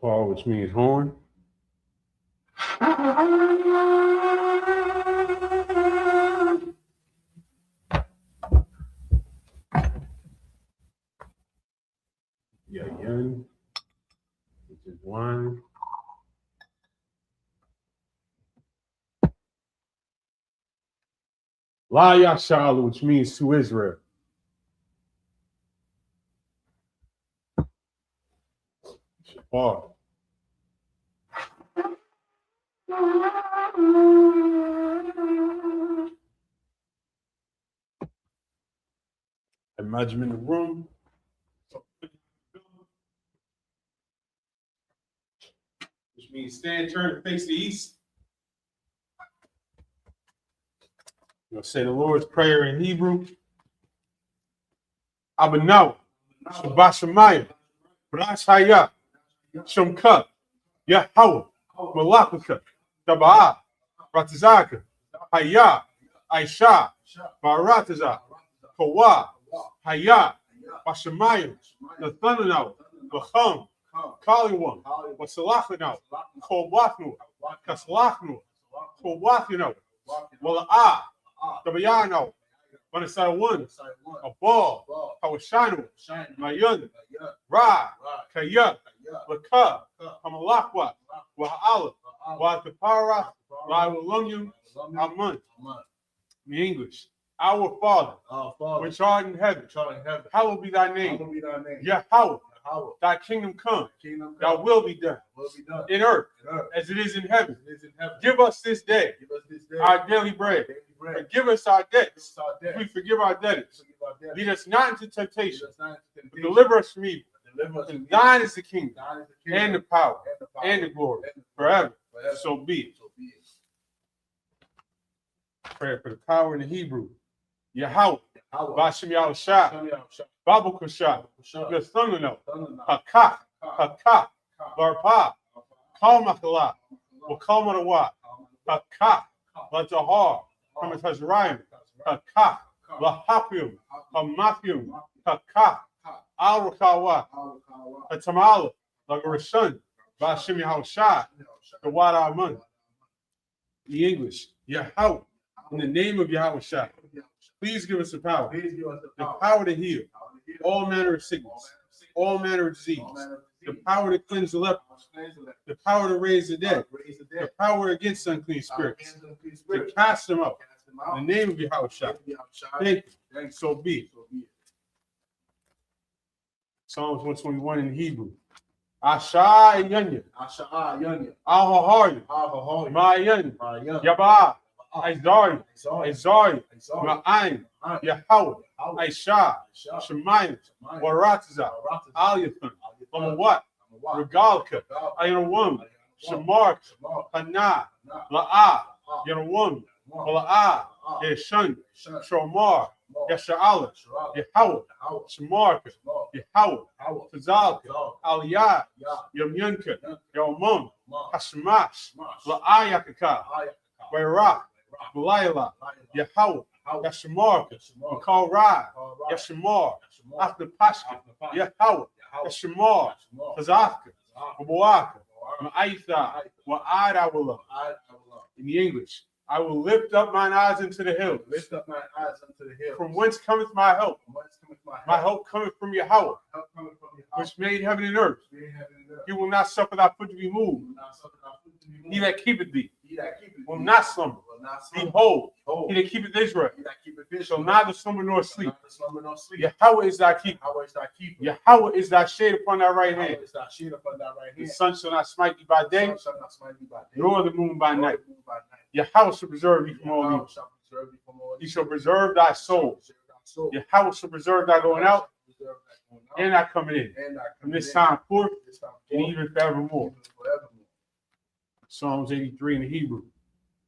Paul, which means horn. Yeah, yun, which is one. La Yashala, which means to Israel. Paul. Imagine in the room. Which means stand, turn, face the east. You'll say the Lord's Prayer in Hebrew. Abanaw, Shabashamayim, Brashaya, Shumka, Yahweh, Malakaka, Tabaa, Ratazaka, Haya, Aisha, Barataza, Kawa, Haya, Bashamayim, Nathananaw, Bacham, Kaliwam, Wasalachanaw, Kobachnu, Kaslachnu, Kobathino, Walaa, Tabayano, Manasai one, a ball, Hawashanu, Mayun, Ra, Kaya, Laka, Hamalakwa, Wahala, Watapara, Lawalungu, Amun. In English, our Father, which art in heaven, hallowed be thy name. Yahweh, thy kingdom come, thy will be done in earth as it is in heaven. Give us this day our daily bread. Forgive us our debts. We forgive our debtors. Lead us not into temptation, but deliver us from evil. And thine is the kingdom, and the power, and the glory, forever. So be it. Prayer for the power in the Hebrew. Yahweh, Bashem Yahushua, Babu Kusha, Gathunano, Hakak, Hakak, Barpa, Kalmakala, Wakalmanawa, Hakak, Latahar, Hamatazrayim, Hakak, Lahapium, Hamapium, Hakak, Al-Rakawa, Hatamala, Lagarashun, Bashem Yahushua, the Wada Amun. The English, Yahweh, in the name of Yahushua, please give us the power to heal all manner of sickness, all manner of disease, the power to cleanse the lepers, the power to raise the dead, the power against unclean spirits, to cast them out. In the name of Yahushua. Thank you. So be it. Psalms 121 in Hebrew. Asha Yanya. Al-Hahari. Mayan. Yabah. Isaiah, Ma'ayin, Yahweh, Aisha, Shemayim, Warataza, Aliyathan, Amawat, Regalka, Ayinawum, Shamark, Hana, La'ah, Yanawum, La'ah, Yeshun, Shomar, Yasha'ala, Yahweh, Shamarka, Yahweh, Tazalka, Aliyah, Yamyunka, Yomum, Hashmash, La'ah Yakaka, Wayra, Malayla, Yahweh, Yashamar, Makal Ra, Yashamar, After Pashka, Yahweh, Yashamar, Kazaka, Mabuaka, Ma'aitha, Wa'adawala. In the English, I will lift up mine eyes into the hills. From whence cometh my help? My help cometh from Yahweh, which made heaven and earth. He will not suffer thy foot to be moved. He that keepeth thee will not slumber. Behold, he that keepeth Israel shall neither slumber nor sleep. Yahweh is thy keeper. Yahweh is thy shade upon thy right hand. The sun shall not smite thee by day, nor the moon by night. Yahweh shall preserve thee from all evil. He shall preserve thy soul. Yahweh shall preserve thy going out and thy coming in, from this time forth and even forevermore. Psalms 83 in the Hebrew.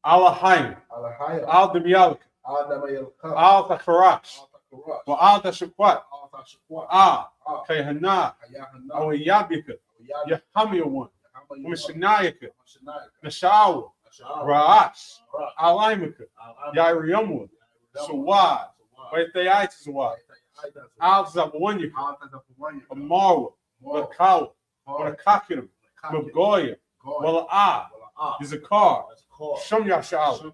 Alahayim, Al Demiyalka, Al Takarash, Al Tashakwat, Al Kayhana, Al Yabika, Yahamia one, Mishanayaka, Nashawa, Ra'ash, Alaimaka, Yairiyamu, Sawad, Waitayatizawad, Al Zabawanyaka, Amarwa, Lakawa, Wanakakinam, Magoya, Wala'ah, Yizakar, Shum Yasha'al,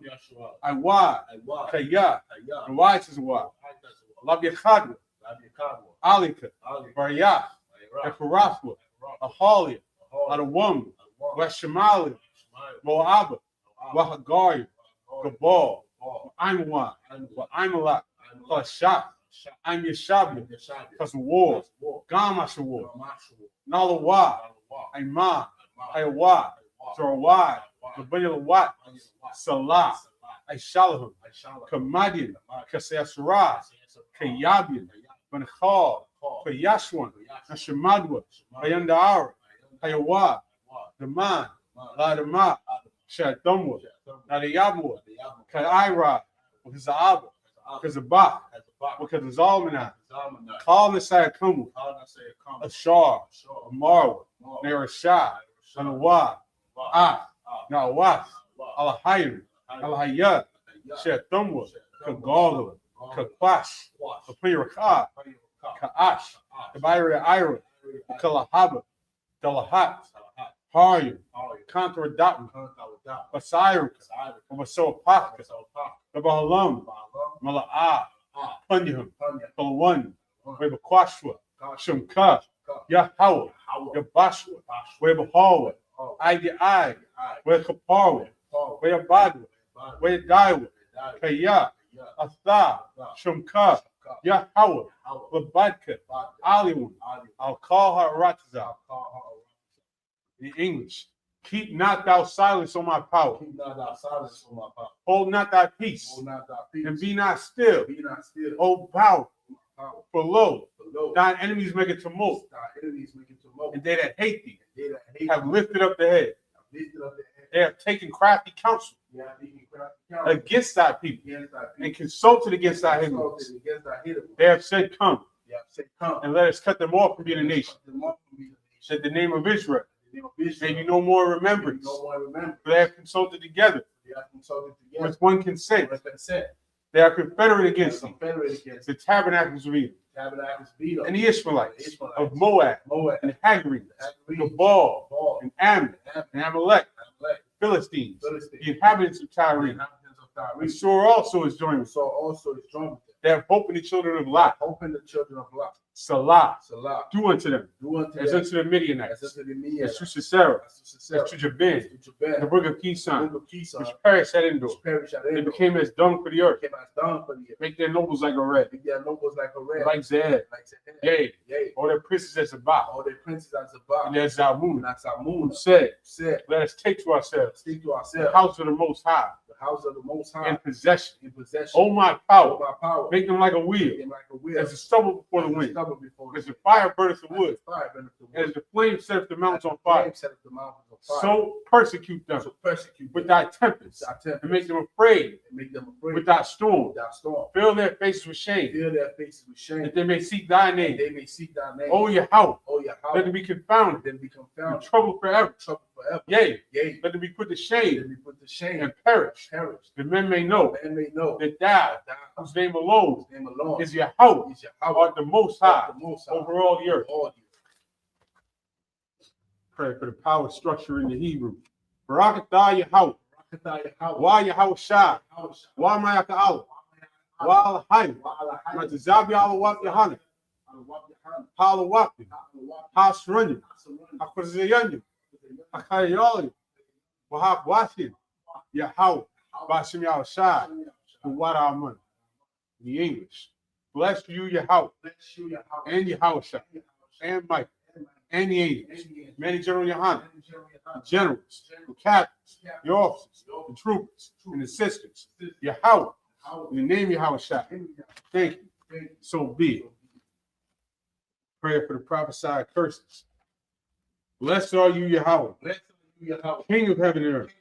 Iwad, Kaya, the Whites is what? Love Yakadwa, Alika, Barayah, Ekarafwa, Ahalia, Adawam, Weshamali, Moab, Wahagari, Gabal, Imwa, Imalak, Shah, I'm Yashabi, because war, Gamasha war, Nalawa, Ima, Ayawa, Zorwad, Kabayawat, Salah, Aishalahum, Kamadian, Kasasra, Kayabian, Benchal, Kayashwan, Nashamadwa, Ayandara, Ayawa, Daman, Ladama, Shadumwa, Nadayabwa, Kaira, Kazaba, Kazabah, because Zalmanah, Call Messiah Kumu, Ashar, Marwa, Nerashah, Anawa, Nawaf, Alahayim, Alahayat, Shetumwa, Kagala, Kakwash, Kapiraka, Kaash, Kabaira Ira, Kalahaba, Dalahat, Haryum, Contra Datan, Basiruk, Basopaka, the Bahalam, Mala'ah, Punyahum, Palawan, Webakwashwa, Shumka, Yahawah, Yabashwa, Webahawa, Ida I, Wekaparwa, Webadwa, Wedaiwa, Kaya, Atha, Shumka, Yahawah, Wabadka, Aliwan, I'll call her Ratza. In English, keep not thou silence on my power. Keep not thou silence on my power. Hold not thy peace. Hold not thy peace. And be not still. Be not still. Hold power. For lo, lo, thine enemies make a tumult. Thine enemies make a tumult. And they that hate thee They that hate have lifted up the head. lifted up their head. They have taken crafty counsel They have taken crafty counsel against thy people against thy people. and consulted against thy enemies. Consulted against thy enemies. They have said, come, They have said, come, and let us cut them off from being a nation. cut them off from being a nation. Said the name of Israel. The name of Israel. May you no more remembrance. No one remember. For they have consulted together They have consulted together. with one consent. With consent. They are confederate against thee. Confederate against The tabernacles of Edom. Tabernacles beat up. And the Ishmaelites of Moab, Moab, and Hagrites, Hagrites, Gabal, Gabal, and Ammon, and Amalek, Amalek, Philistines, Philistines, the inhabitants of the Tyre. inhabitants of Tyre. And Shur also is joined with them. So also is joined with them. They have hope in the children of Lot. Open the children of Lot. Salah, Salah. do unto them, Do unto as them. unto the Midianites, As unto the as Midianites. to Sisera, As to Sisera. as to Jabin, To Jabin. the brook of The Kison, book of Kison. which perished at Endor. Which perished at They Endor. became as dung for the earth. Came as dung for the earth. Make their nobles like a red, Make their nobles like a red. like Zed, Like Zahar. yea, Yea. or their princes as Zabah, All their princes as Zabah. and as Zalmun, And as who Amun said, said, let us take to ourselves speak to the ourselves. house of the Most High The house of the Most High. in possession. In possession. Oh, my of power, my power. make them like a Make wheel, them like a wheel. as the stubble before the As wind, stubble before as the the fire burneth the wind. wood, As the fire burneth the wood. as the flame setteth the mountains on As the fire. flame setteth the mountains on fire. So persecute them So persecute with them. thy tempest, Thy tempest. and make them afraid And make them afraid. with thy storm. With thy storm. Fill their faces with shame, Fill their faces with shame. that they may seek thy And name. they may seek thy name. O Yahweh, Oh, Yahweh. let them be confounded, Then be in confounded. trouble forever. Trouble forever. Yea, Yea. let them be put to Then shame be put to shame. and perish, Perish. that men may know Man may know that thou, thou, whose name alone whose name alone is Yahweh, is Yahweh. art the Most High The Most High. over all the earth. All the earth. Pray for the power structure in the Hebrew. Barakatah Yahweh, Rakatah Yahweh. Wa Yahweh Shai, Yahweh. Wa Mayaka Allah, Wa Alahayim, Wa Alahayim. Matazabi Alawak Yahana, Halawaki, Hasranya, Hakuzayanya, Hakayali, Wahab Wasim, Yahweh, Bashim Yahweh Shai, Wadaman. The English. Bless you, Yahweh, Bless you, Yahweh. and Yahweh Shai, and Mike, and the angels, many General Yahana, the generals, the captains, the officers, the troopers, and the sisters. Yahweh, in the name of Yahweh Shai. Thank you. So be it. Pray for the prophesied curses. Blessed are you, Yahweh, Bless you, Yahweh. King of heaven and earth,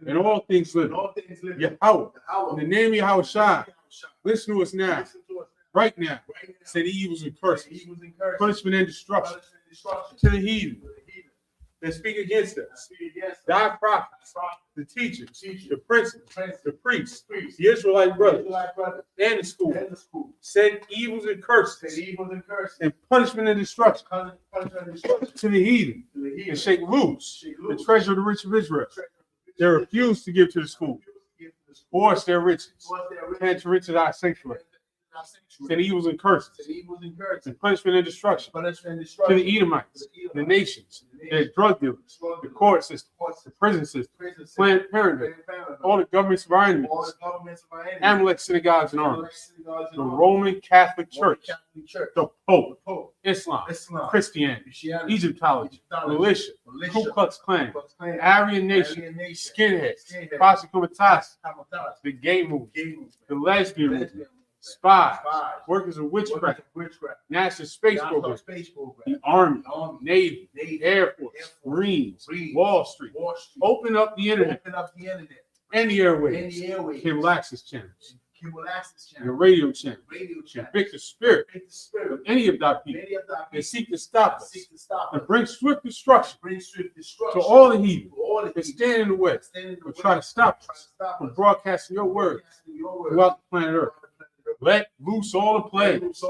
and all things And living. all things living. Yahweh, in Yahweh. the name of Yahweh Shai, listen to us now, Listen to us right now. right now. Say the evils and He curses, was encouraged. punishment and destruction Punishment and destruction. to the heathen To the heathen. that speak against us. Speak against Thy us. prophets, Prophet, the teachers, teacher, the princes, prince, the priests, priest, the Israelite brothers, Israelite brothers, and the school and the school. send evils and Said curses evils and curses. and punishment and destruction Punishment and destruction to the heathen to the and shake loose the treasure of the rich of Israel. They refused to give to the school. Force their riches. Can't to riches our sanctuary. Said evils and curses. And punishment and destruction. To the Edomites, the nations, their drug dealers, the court system, the prison system, Planned Parenthood, all the governments of our enemies, Amalek synagogues and armies, the Roman Catholic Church, the Pope, Islam, Christianity, Egyptology, militia, Ku Klux Klan, Aryan Nation, skinheads, Posse Comitatus, the gay movement, the lesbian movement, spies, workers of witchcraft, National Space Program, the Army, Navy, Air Force, Marines, Wall Street. Open up the internet and the airwaves. Cable access channels. The radio channel. Convict the spirit of any of thy people that seek to stop us and bring swift destruction to all the heathen that stand in the way and try to stop us from broadcasting your word throughout the planet Earth. Let loose all the plagues,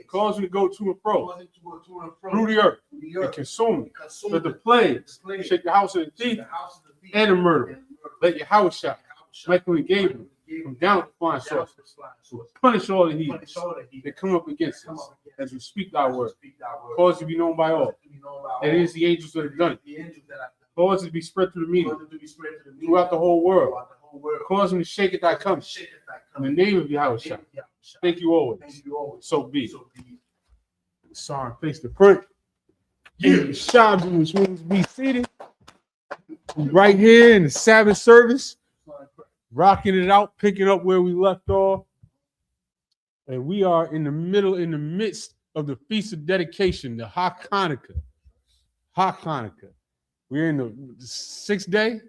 cause you to go to and fro through the earth and consume it. Let the plagues shake the house of the thief and the murderer. Let your house shout, Michael and Gabriel, from down to flying saucers. Punish all the heathens that come up against us as we speak thy word. Cause it to be known by all. That it is the angels that have done it. Cause it to be spread through the media throughout the whole world. Cause them to shake at thy coming. In the name of Yahweh. Thank you always. So be it. Sorry, face the front. Shabbat, which means be seated. Right here in the Sabbath service. Rocking it out, picking up where we left off. And we are in the midst of the Feast of Dedication, the HaKanukkah. HaKanukkah. We're in the 6th day,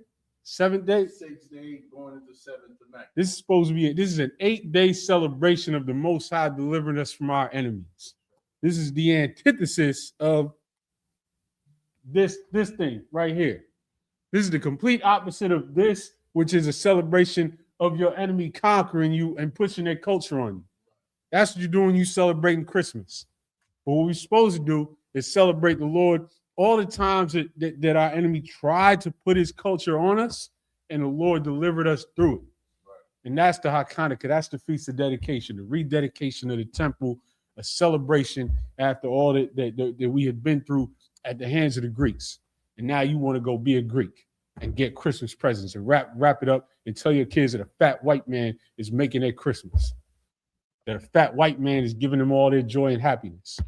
7th day. 6th day, going into 7th tonight. This is an 8-day celebration of the Most High delivering us from our enemies. This is the antithesis of this thing right here. This is the complete opposite of this, which is a celebration of your enemy conquering you and pushing their culture on you. That's what you're doing, you celebrating Christmas. But what we're supposed to do is celebrate the Lord all the times that our enemy tried to put his culture on us, and the Lord delivered us through it. Right. And that's the HaKanukkah. That's the Feast of Dedication, the rededication of the temple, a celebration after all that we had been through at the hands of the Greeks. And now you want to go be a Greek and get Christmas presents and wrap it up and tell your kids that a fat white man is making their Christmas. That a fat white man is giving them all their joy and happiness.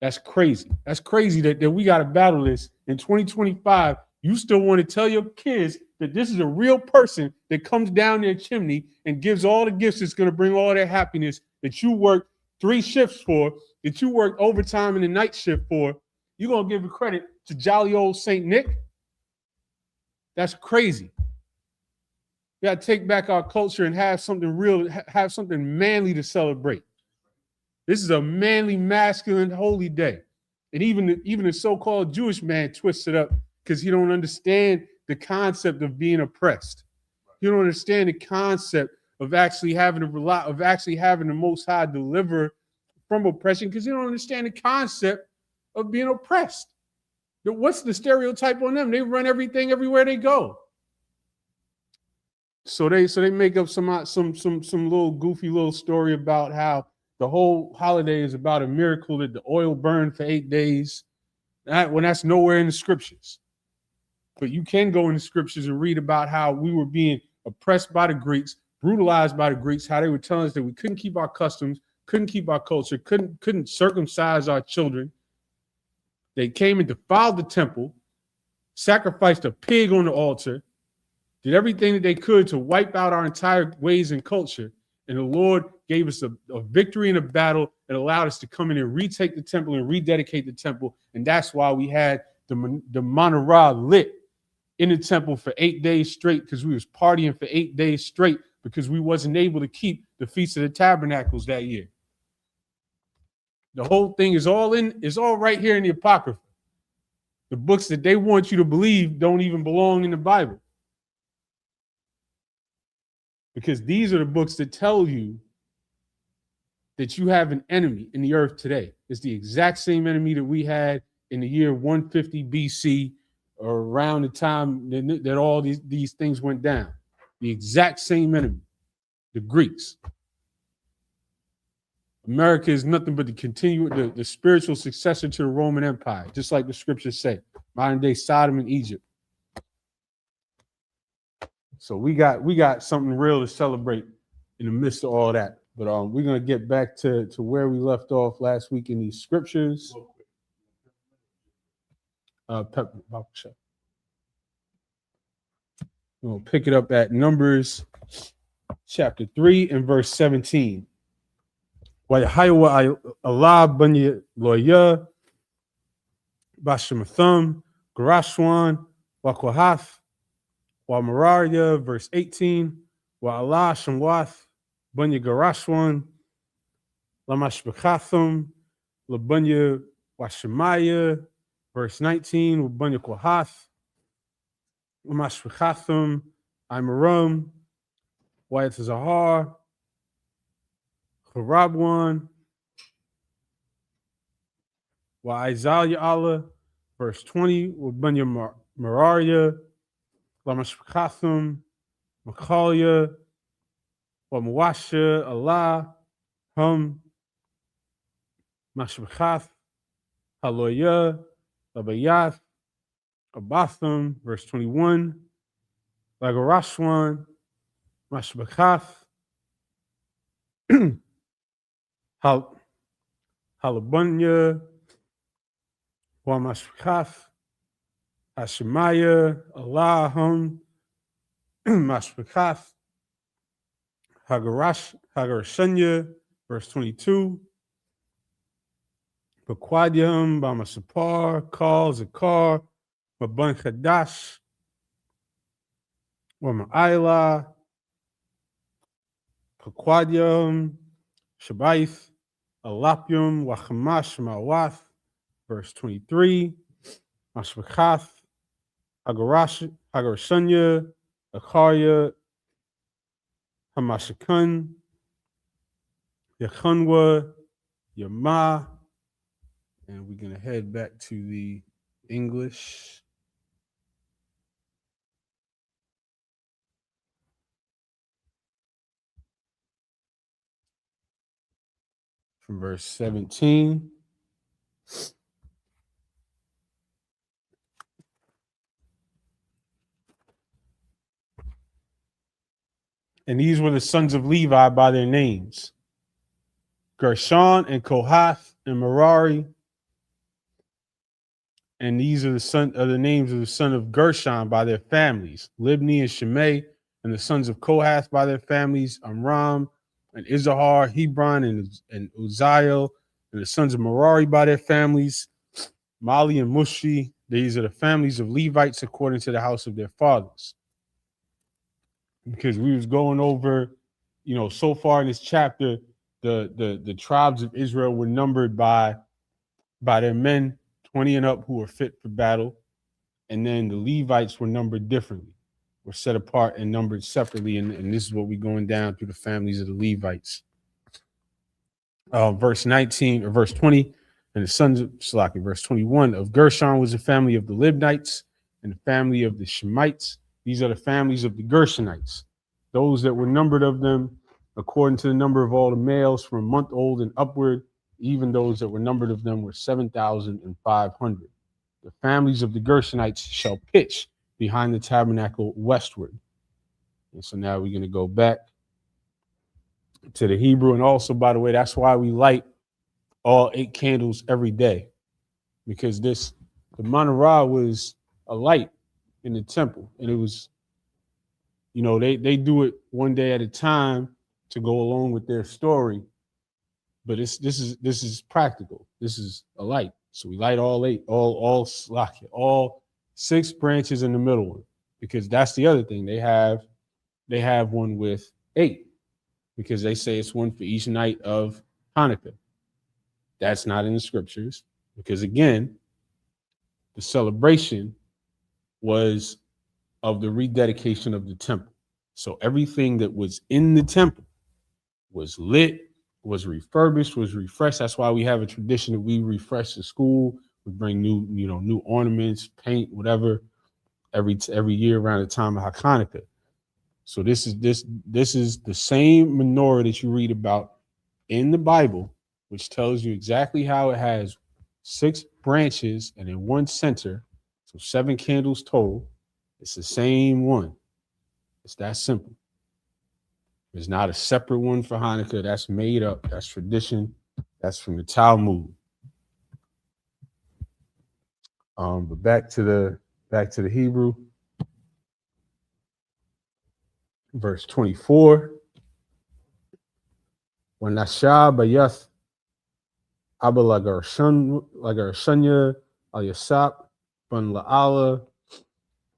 That's crazy. That's crazy that we got to battle this. In 2025, you still want to tell your kids that this is a real person that comes down their chimney and gives all the gifts that's going to bring all their happiness, that you worked 3 shifts for, that you worked overtime in the night shift for. You're going to give the credit to jolly old St. Nick? That's crazy. We got to take back our culture and have something real, have something manly to celebrate. This is a manly, masculine, holy day. And even the so-called Jewish man twists it up because he don't understand the concept of being oppressed. You don't understand the concept of actually having the Most High deliver from oppression because you don't understand the concept of being oppressed. What's the stereotype on them? They run everything everywhere they go. So they make up some little goofy little story about how the whole holiday is about a miracle that the oil burned for 8 days. When that's nowhere in the scriptures. But you can go in the scriptures and read about how we were being oppressed by the Greeks, brutalized by the Greeks, how they were telling us that we couldn't keep our customs, couldn't keep our culture, couldn't circumcise our children. They came and defiled the temple, sacrificed a pig on the altar, did everything that they could to wipe out our entire ways and culture. And the Lord gave us a victory in a battle that allowed us to come in and retake the temple and rededicate the temple. And that's why we had the menorah lit in the temple for 8 days straight, because we was partying for 8 days straight because we wasn't able to keep the Feast of the Tabernacles that year. The whole thing is all right here in the Apocrypha. The books that they want you to believe don't even belong in the Bible. Because these are the books that tell you that you have an enemy in the earth today. It's the exact same enemy that we had in the year 150 BC, or around the time that all these things went down. The exact same enemy, the Greeks. America is nothing but the spiritual successor to the Roman Empire, just like the scriptures say. Modern day Sodom and Egypt. So we got something real to celebrate in the midst of all that. But we're gonna get back to where we left off last week in these scriptures. We'll pick it up at Numbers chapter 3 and verse 17. Allah banya loya bashamathum garashwan wakwahath wa Mararia, verse 18. Wa Allah shamwath banya garashwan lamashbakathum labanya washamaya, verse 19. Wa banya kwahath lamashbakathum imarum wa yatazahar Harabwan, wa Isaiah Allah, verse 20, Wabanya Mararia, Lamashkathum, Makalia, wa Mwasha Allah, Mashbakath, Haloya, Labayath, Abathum, verse 21, Lagarashwan, Mashbakath, Halabunya, Wamashkath, Hashemaya, Allahum, Mashbakath, Hagarashanya, verse 22, Bakwadium, Bamasapar, Kal, Zakar, Maban Kadash, Wama'ila, Pakwadium, Shabaith, Alapium, Wachamash, Mawath, verse 23, Mashbakath, Hagarashanya, Akarya, Hamashakun, Yakunwa, Yama, and we're going to head back to the English. From verse 17. And these were the sons of Levi by their names: Gershon and Kohath and Merari. And these are the names of the son of Gershon by their families: Libni and Shimei. And the sons of Kohath by their families: Amram and Izahar, Hebron and Uzziel. And the sons of Merari by their families: Mali and Mushi. These are the families of Levites according to the house of their fathers. Because we was going over, so far in this chapter, the tribes of Israel were numbered by their men 20 and up who were fit for battle. And then the Levites were numbered differently, were set apart and numbered separately. And this is what we're going down through the families of the Levites. Verse 19 or verse 20, and the sons of Salaki, verse 21, of Gershon was the family of the Libnites and the family of the Shemites. These are the families of the Gershonites, those that were numbered of them according to the number of all the males from a month old and upward. Even those that were numbered of them were 7,500. The families of the Gershonites shall pitch behind the tabernacle westward. And so now we're going to go back to the Hebrew. And also, by the way, that's why we light all 8 candles every day, because the menorah was a light in the temple, and it was, they do it one day at a time to go along with their story, but this is practical. This is a light, so we light all 8, all 6 branches in the middle one, because that's the other thing. They have one with 8, because they say it's one for each night of Hanukkah. That's not in the scriptures, because again, the celebration was of the rededication of the temple. So everything that was in the temple was lit, was refurbished, was refreshed. That's why we have a tradition that we refresh the school We bring new ornaments, paint, whatever, every year around the time of Hanukkah. So this is the same menorah that you read about in the Bible, which tells you exactly how it has 6 branches and in one center, so 7 candles total. It's the same one. It's that simple. There's not a separate one for Hanukkah. That's made up. That's tradition. That's from the Talmud. But back to the Hebrew, verse 24. When Nasha Bayath Abba Lagarshanya Al Yasap Bun La'ala,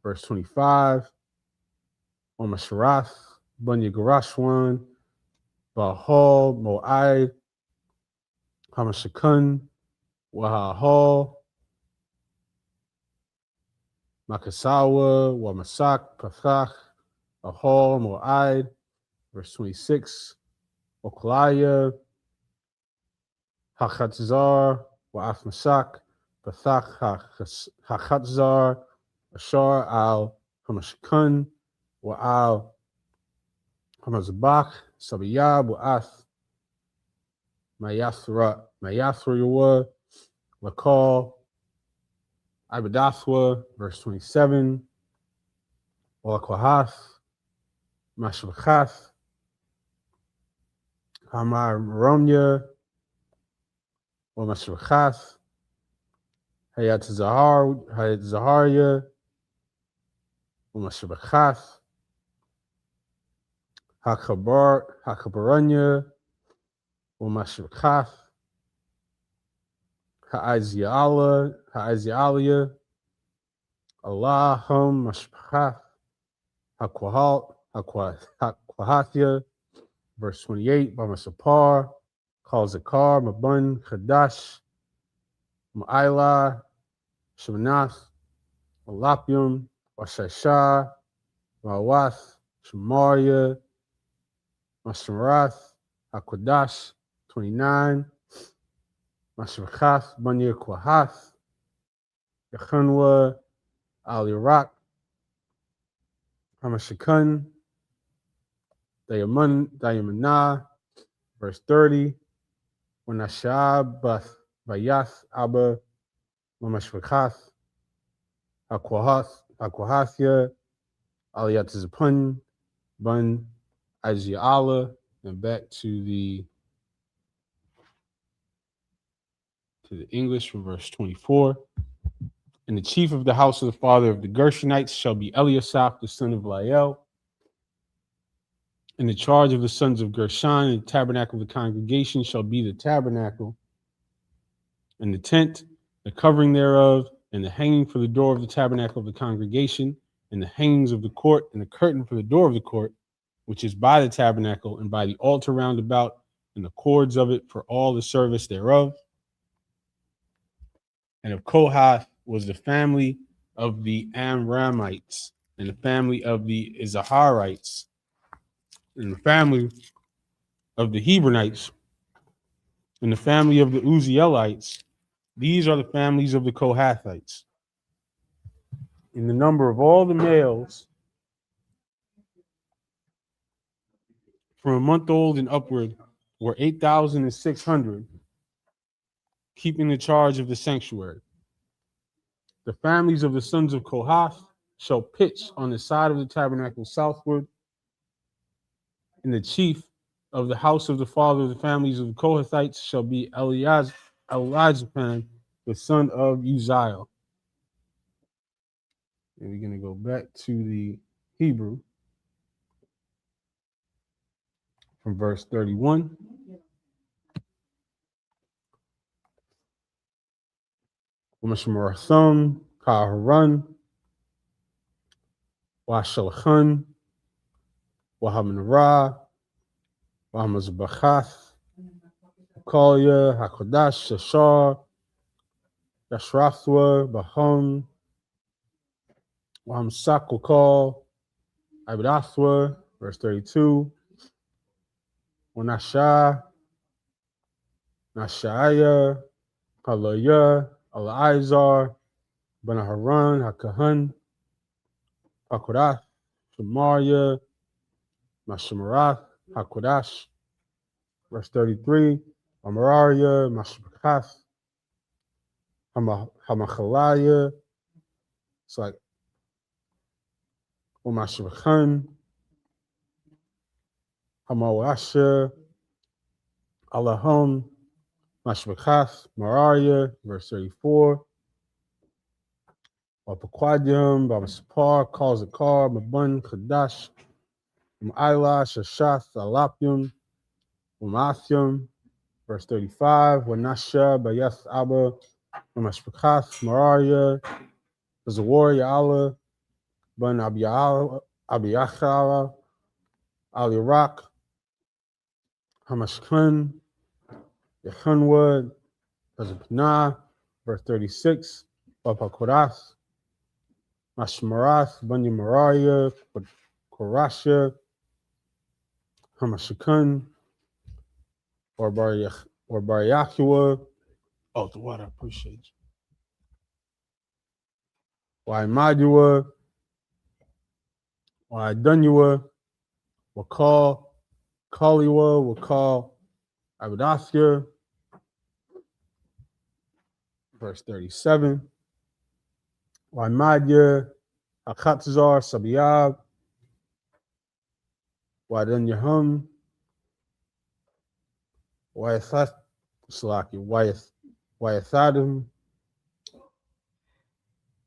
verse 25. On Masharath Bun Yagarashwan Bahal Mo'ai Hamashakun Wahahal Makasawa Wamasak Pathach Ahal Mo'ai, verse 26. Oklaya Hachatzar Wa'af Masak Pathach Hachatzar Ashar Al Hamashakun Wa'al Hamazabach Sabiyab Wa'af Mayathra Yawa Lakal Ibadathwa, verse 27. Walakwahath Mashvachath Hamar Romya Mashvachath Hayat Zaharia Mashvachath Hakabaranya Mashvachath Ha'azialia Allahum Mashpachath Hakwahathia, verse 28. Bamasapar calls Zakar Mabun Chadash Ma'ila Shemanath Malapium Washasha Mawath Shemaria Masharath Hakwadash, 29. Mashvachath Banya Kwahath Yachanwa Al Iraq Hamashakun Dayamana, verse 30. When Ashab Bayath Abba Mamashvachath Akwahathya Aliyatizapun Bun Ajiala, and back to the English from verse 24. And the chief of the house of the father of the Gershonites shall be Eliasaph, the son of Lael. And the charge of the sons of Gershon and the tabernacle of the congregation shall be the tabernacle and the tent, the covering thereof, and the hanging for the door of the tabernacle of the congregation, and the hangings of the court, and the curtain for the door of the court, which is by the tabernacle, and by the altar round about, and the cords of it for all the service thereof. And of Kohath was the family of the Amramites, and the family of the Izaharites, and the family of the Hebronites, and the family of the Uzzielites. These are the families of the Kohathites. In the number of all the males from a month old and upward were 8,600, keeping the charge of the sanctuary. The families of the sons of Kohath shall pitch on the side of the tabernacle southward, and the chief of the house of the father of the families of the Kohathites shall be Elizaphan, the son of Uzziel. And we're going to go back to the Hebrew from verse 31. Umashmarathum, Kaharan, Washalachan, Wahamanara, Wahamazbachath, Kalya, Hakodash, Shashar, Yashrathwa, Baham, Wahamsak will call Ibadathwa, verse 32. Wanasha, Nashaya, Kalaya, Al-Izar, Ben Haran, HaKahan, HaKodash, Shemariah, Mashemarath, HaKodash. Verse 33, Amariah, Mashemakath, Hamachaliah. It's like Umashemachan, Hamawasha, Allahum, Mashemakath, Mariah. Verse 34, Wapaquadium, Bamasapar, Kalzakar, Mabun, Kadash, Ma'ila, Shashath, Alapium, Umathium. Verse 35, Wanasha, Bayath Abba, Mashpakath, Mariah, Zawar, Ya'ala, Ban Abiyachala, Al Iraq, Hamashkun, Yechunwood, Pazapna. Verse 36, Wapakorath, Mashmarath, Banya Mariah, Korasha, Hamashakun, or Baryachua. Oh, the water, I appreciate you. Waimadua, Waidunyua, Wakal, Kaliwa, Wakal, Abidathia. Verse 37, Waimadya, Akatzar, Sabiyab, Waidunyahum, Wayathat, Salaki, Wayathadim,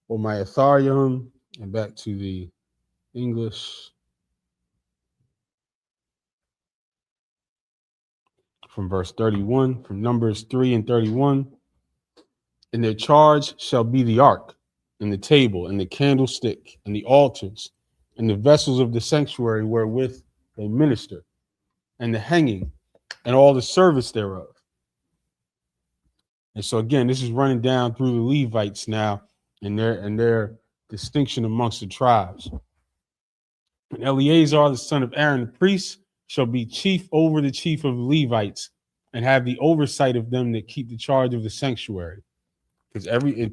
Umayatharium, and back to the English from verse 31, from Numbers 3 and 31. In their charge shall be the ark, and the table, and the candlestick, and the altars, and the vessels of the sanctuary wherewith they minister, and the hanging, and all the service thereof. And so again, this is running down through the Levites now, and their distinction amongst the tribes. And Eleazar, the son of Aaron, the priest, shall be chief over the chief of the Levites, and have the oversight of them that keep the charge of the sanctuary. Because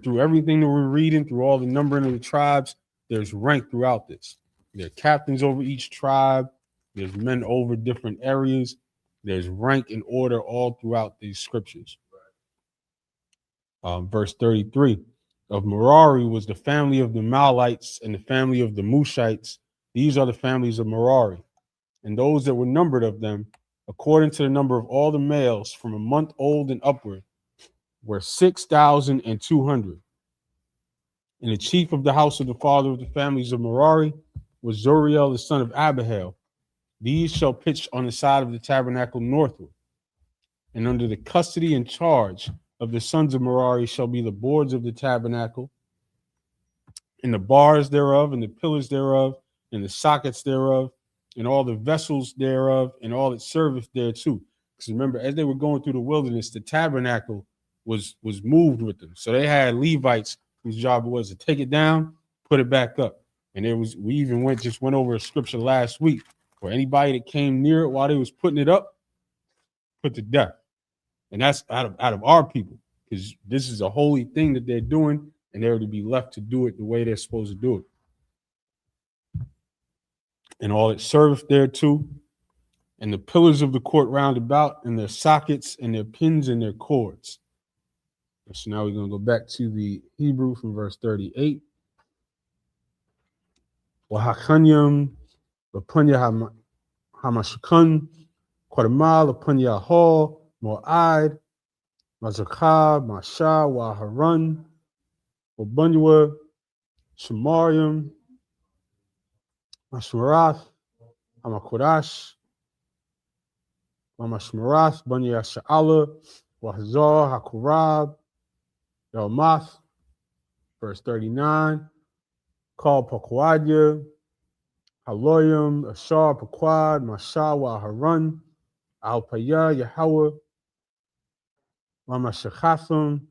through everything that we're reading, through all the numbering of the tribes, there's rank throughout this. There are captains over each tribe. There's men over different areas. There's rank and order all throughout these scriptures. Verse 33, of Merari was the family of the Malites and the family of the Mushites. These are the families of Merari. And those that were numbered of them, according to the number of all the males from a month old and upward, were 6,200. And the chief of the house of the father of the families of Merari was Zuriel, the son of Abihail. These shall pitch on the side of the tabernacle northward. And under the custody and charge of the sons of Merari shall be the boards of the tabernacle, and the bars thereof, and the pillars thereof, and the sockets thereof, and all the vessels thereof, and all that serveth thereto. Because remember, as they were going through the wilderness, the tabernacle was moved with them. So they had Levites whose job it was to take it down, put it back up. And we even went over a scripture last week where anybody that came near it while they was putting it up, put to death. And that's out of our people, because this is a holy thing that they're doing, and they're to be left to do it the way they're supposed to do it. And all that serveth thereto, and the pillars of the court round about, and their sockets, and their pins, and their cords. So now we're going to go back to the Hebrew from verse 38. Wahakanyam, Lapunya Hamashakun, Quadama, Lapunya Hall, Mo'ad, Mazakah, Masha, Waharan, Wabunywa, Shamarium, Mashmarath, Hamakodash, Mamashmarath, Bunya Sha'ala, Wahazar, Hakurab, Yelmath. Verse 39, Call Pakwadya, Haloyim, Ashar, Pakwad, Masha, Waharan, Alpaya, Yahweh, Mamashachatham,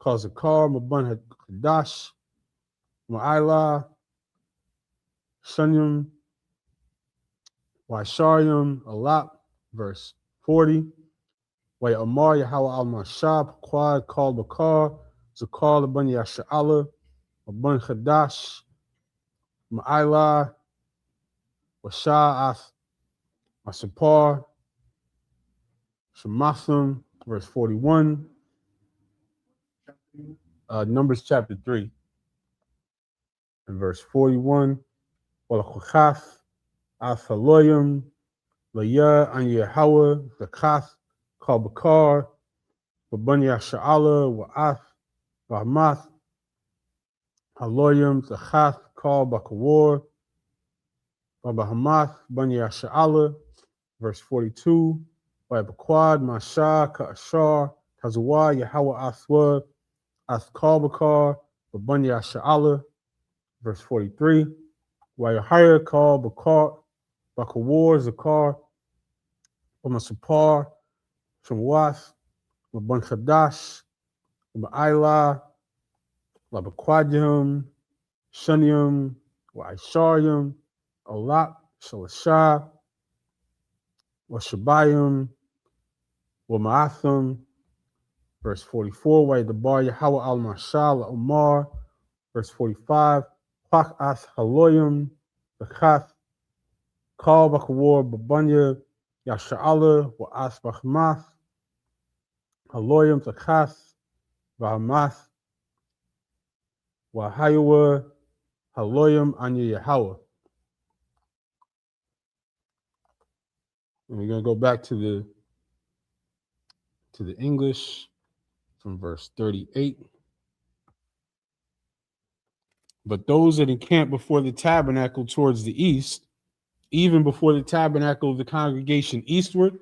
Kazakar, Mabun Hadash, Ma'ila, Shunyam, Waisharium, Alap. Verse 40, Way Amar, Yahweh al Mashah, Pakwad, Kal Bakar, Zakar Laban Yasha'ala, Laban Chadash, Ma'ila, Washa'ath, Masapar, Shemathim, verse 41, Numbers chapter 3, and verse 41, Walachuchath, Athaloyim, Laya, An Yehawa, Zakath, Kalbakar, Babanya Sha'ala, Wa'ath, Bahmath, Haloyim, Zachath, Kal Bakawar, Babahamath, Banya Sha'ala, verse 42, Babaquad, Masha, Ka'ashar, Kazawa, Yahweh Aswa, Athkalbakar, Babanya Sha'ala, verse 43, Wayahaya, Kal Bakar, Bakawar, Zakar, Bamasapar, Shamwath, Laban Chadash, Ma'ila, Labaquadium, Shunium, Waisharium, Olak, Shalashah, Washabayim, Wamaathim, verse 44, Way the Bar Yahweh al Mashal Omar, verse 45, Pakath Haloyim, Bakath, Kal Bakawar, Babanya, Yasha'ala, Wa'ath Bachmath, Haloyim, Zakath, Bahamath, Wahayawa, Haloyim, Anya Yahweh. And we're going to go back to the English from verse 38. But those that encamp before the tabernacle towards the east, even before the tabernacle of the congregation eastward,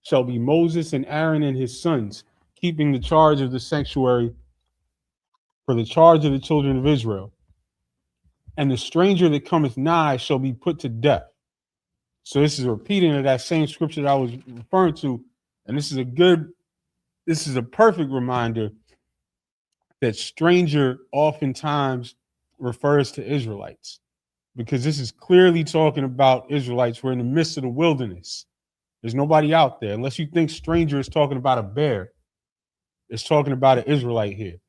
shall be Moses and Aaron and his sons, keeping the charge of the sanctuary for the charge of the children of Israel. And the stranger that cometh nigh shall be put to death. So this is a repeating of that same scripture that I was referring to. And this is a perfect reminder that stranger oftentimes refers to Israelites, because this is clearly talking about Israelites. We're in the midst of the wilderness. There's nobody out there. Unless you think stranger is talking about a bear, it's talking about an Israelite here.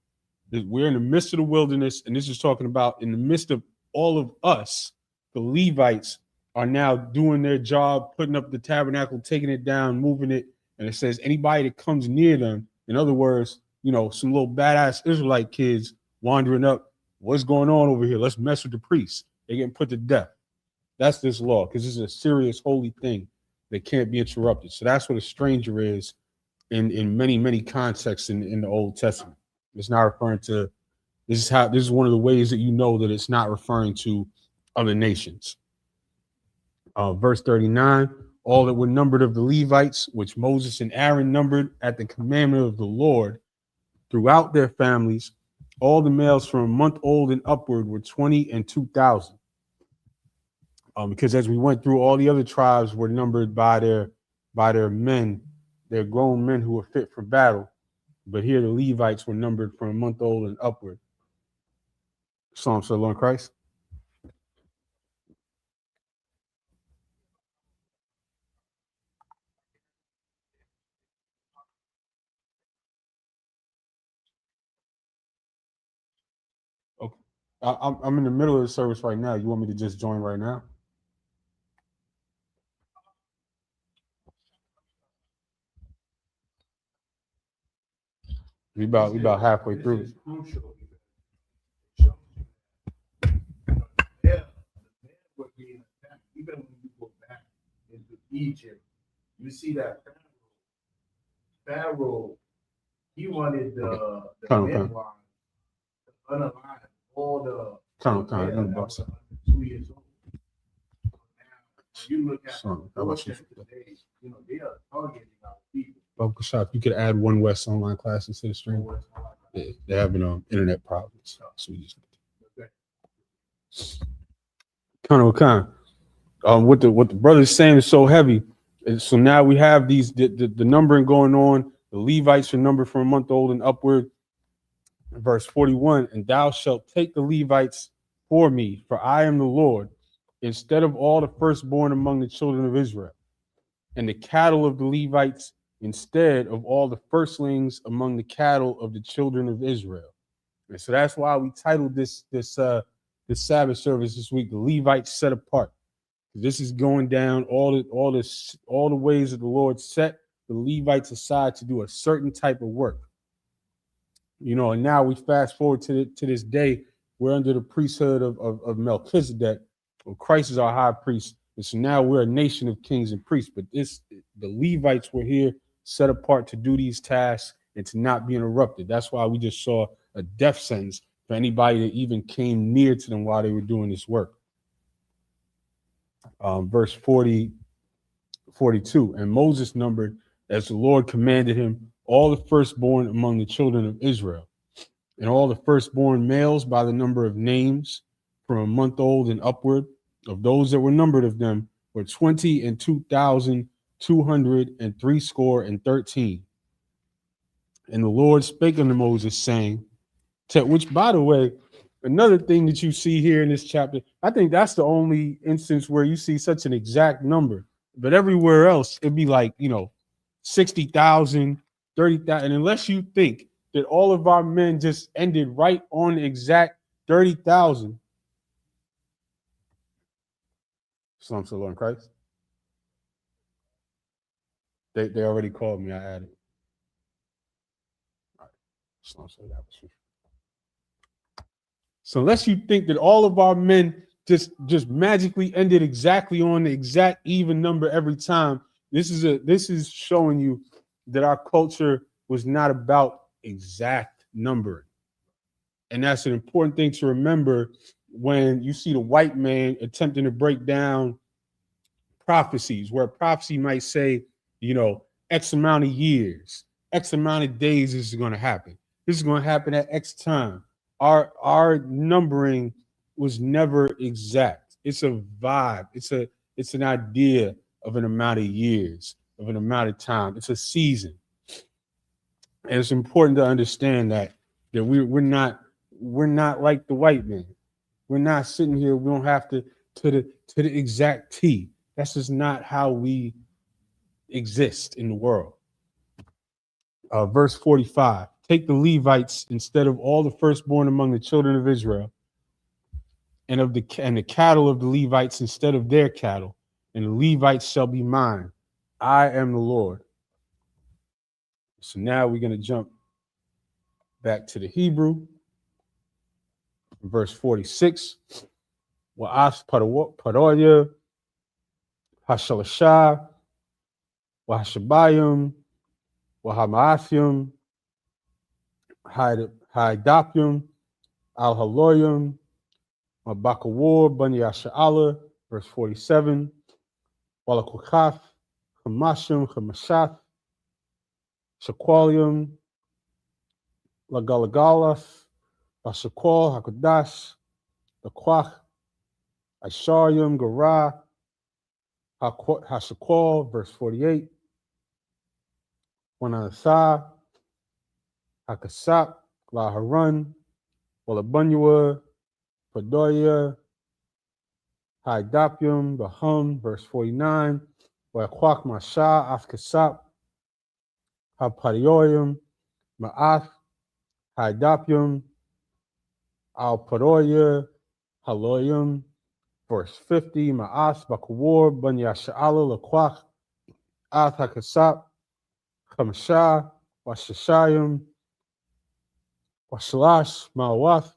We're in the midst of the wilderness, and this is talking about in the midst of all of us, the Levites are now doing their job, putting up the tabernacle, taking it down, moving it. And it says anybody that comes near them, in other words, some little badass Israelite kids wandering up, what's going on over here? Let's mess with the priests. They're getting put to death. That's this law, because this is a serious holy thing that can't be interrupted. So that's what a stranger is in many, many contexts in the Old Testament. It's not referring to, this is one of the ways that you know that it's not referring to other nations. Verse 39, all that were numbered of the Levites, which Moses and Aaron numbered at the commandment of the Lord throughout their families, all the males from a month old and upward were 20 and 2,000. Because as we went through, all the other tribes were numbered by their men, their grown men who were fit for battle. But here the Levites were numbered from a month old and upward. Psalm to the Lord Christ. Okay. I'm in the middle of the service right now. You want me to just join right now? We about halfway through. This is crucial. Yeah, the man was being attacked. Even when you go back into Egypt, you see that Pharaoh, he wanted the midwives to unalive all the men that were under 2 years old. Now, you look at today, they are targeting our people. Bubba Shop, you could add One West online classes to the stream. Yeah, they're having internet problems. So we just kind of what the brother's saying is so heavy. And so now we have the numbering going on. The Levites are numbered from a month old and upward. Verse 41, and thou shalt take the Levites for me, for I am the Lord, instead of all the firstborn among the children of Israel. And the cattle of the Levites instead of all the firstlings among the cattle of the children of Israel. And so that's why we titled this Sabbath service this week, the Levites set apart. This is going down all the ways that the Lord set the Levites aside to do a certain type of work. And now we fast forward to this day. We're under the priesthood of Melchizedek. Well, Christ is our high priest. And so now we're a nation of kings and priests. But the Levites were here set apart to do these tasks and to not be interrupted. That's why we just saw a death sentence for anybody that even came near to them while they were doing this work. Verse 42. And Moses numbered, as the Lord commanded him, all the firstborn among the children of Israel, and all the firstborn males by the number of names from a month old and upward, of those that were numbered of them, were 22,213. And the Lord spake unto Moses, saying, which, by the way, another thing that you see here in this chapter, I think that's the only instance where you see such an exact number. But everywhere else, it'd be like, 60,000, 30,000. And unless you think that all of our men just ended right on the exact 30,000. Shalom to the Lord in Christ. They already called me. I added. All right. Shalom to the Lord. So unless you think that all of our men just magically ended exactly on the exact even number every time, this is showing you that our culture was not about exact numbering. And that's an important thing to remember when you see the white man attempting to break down prophecies, where a prophecy might say, X amount of years, X amount of days this is going to happen. This is going to happen at X time. Our numbering was never exact. It's a vibe. It's an idea of an amount of years, of an amount of time. It's a season. And it's important to understand that we're not like the white man. We're not sitting here. We don't have to the exact T. That's just not how we exist in the world. Verse 45. Take the Levites instead of all the firstborn among the children of Israel, and the cattle of the Levites instead of their cattle, and the Levites shall be mine. I am the Lord. So now we're going to jump back to the Hebrew. Verse 46. Wa'as paroya, hashalasha, wahashabayim, wahamaathim, haidapim, al-haloyim, mabakawar, banyasha'ala. Verse 47. Walakukaf, hamashim, hamashath, shaqualium, lagalagalas, bashaqual, hakodash, laquach, Asharium, Garah, Hashaqual, verse 48. Wananatha, Hakasap, La Harun, Walabunua, Padoya, Haidapium, Bahum, verse 49. Waquak Masha, Afkasap, Hapadioyum, Ma'ath, Haidapium, Al Padoya, Haloyum. Verse 50, Ma'as, Bakawar, Banya Sha'ala, Laquach, Ath Hakasap, Chamashah, Washashayim, Washalash, Ma'awath,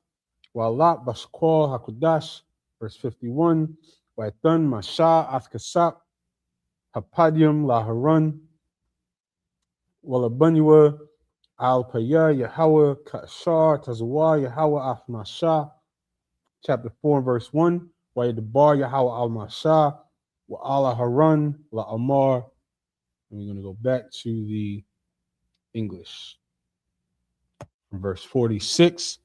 Walat, Bashqual, Hakudash. Verse 51, Waithan, Masha, Athkasap, Hapadium, Laharun, Walabunua, Al Paya, Yahweh, Kashar, Tazawah, Yahweh, Athmasha. Chapter 4, verse 1. Wa Yadbar Yahweh al-Masha, wa Allah Harun, la Amar. And we're going to go back to the English. Verse 46.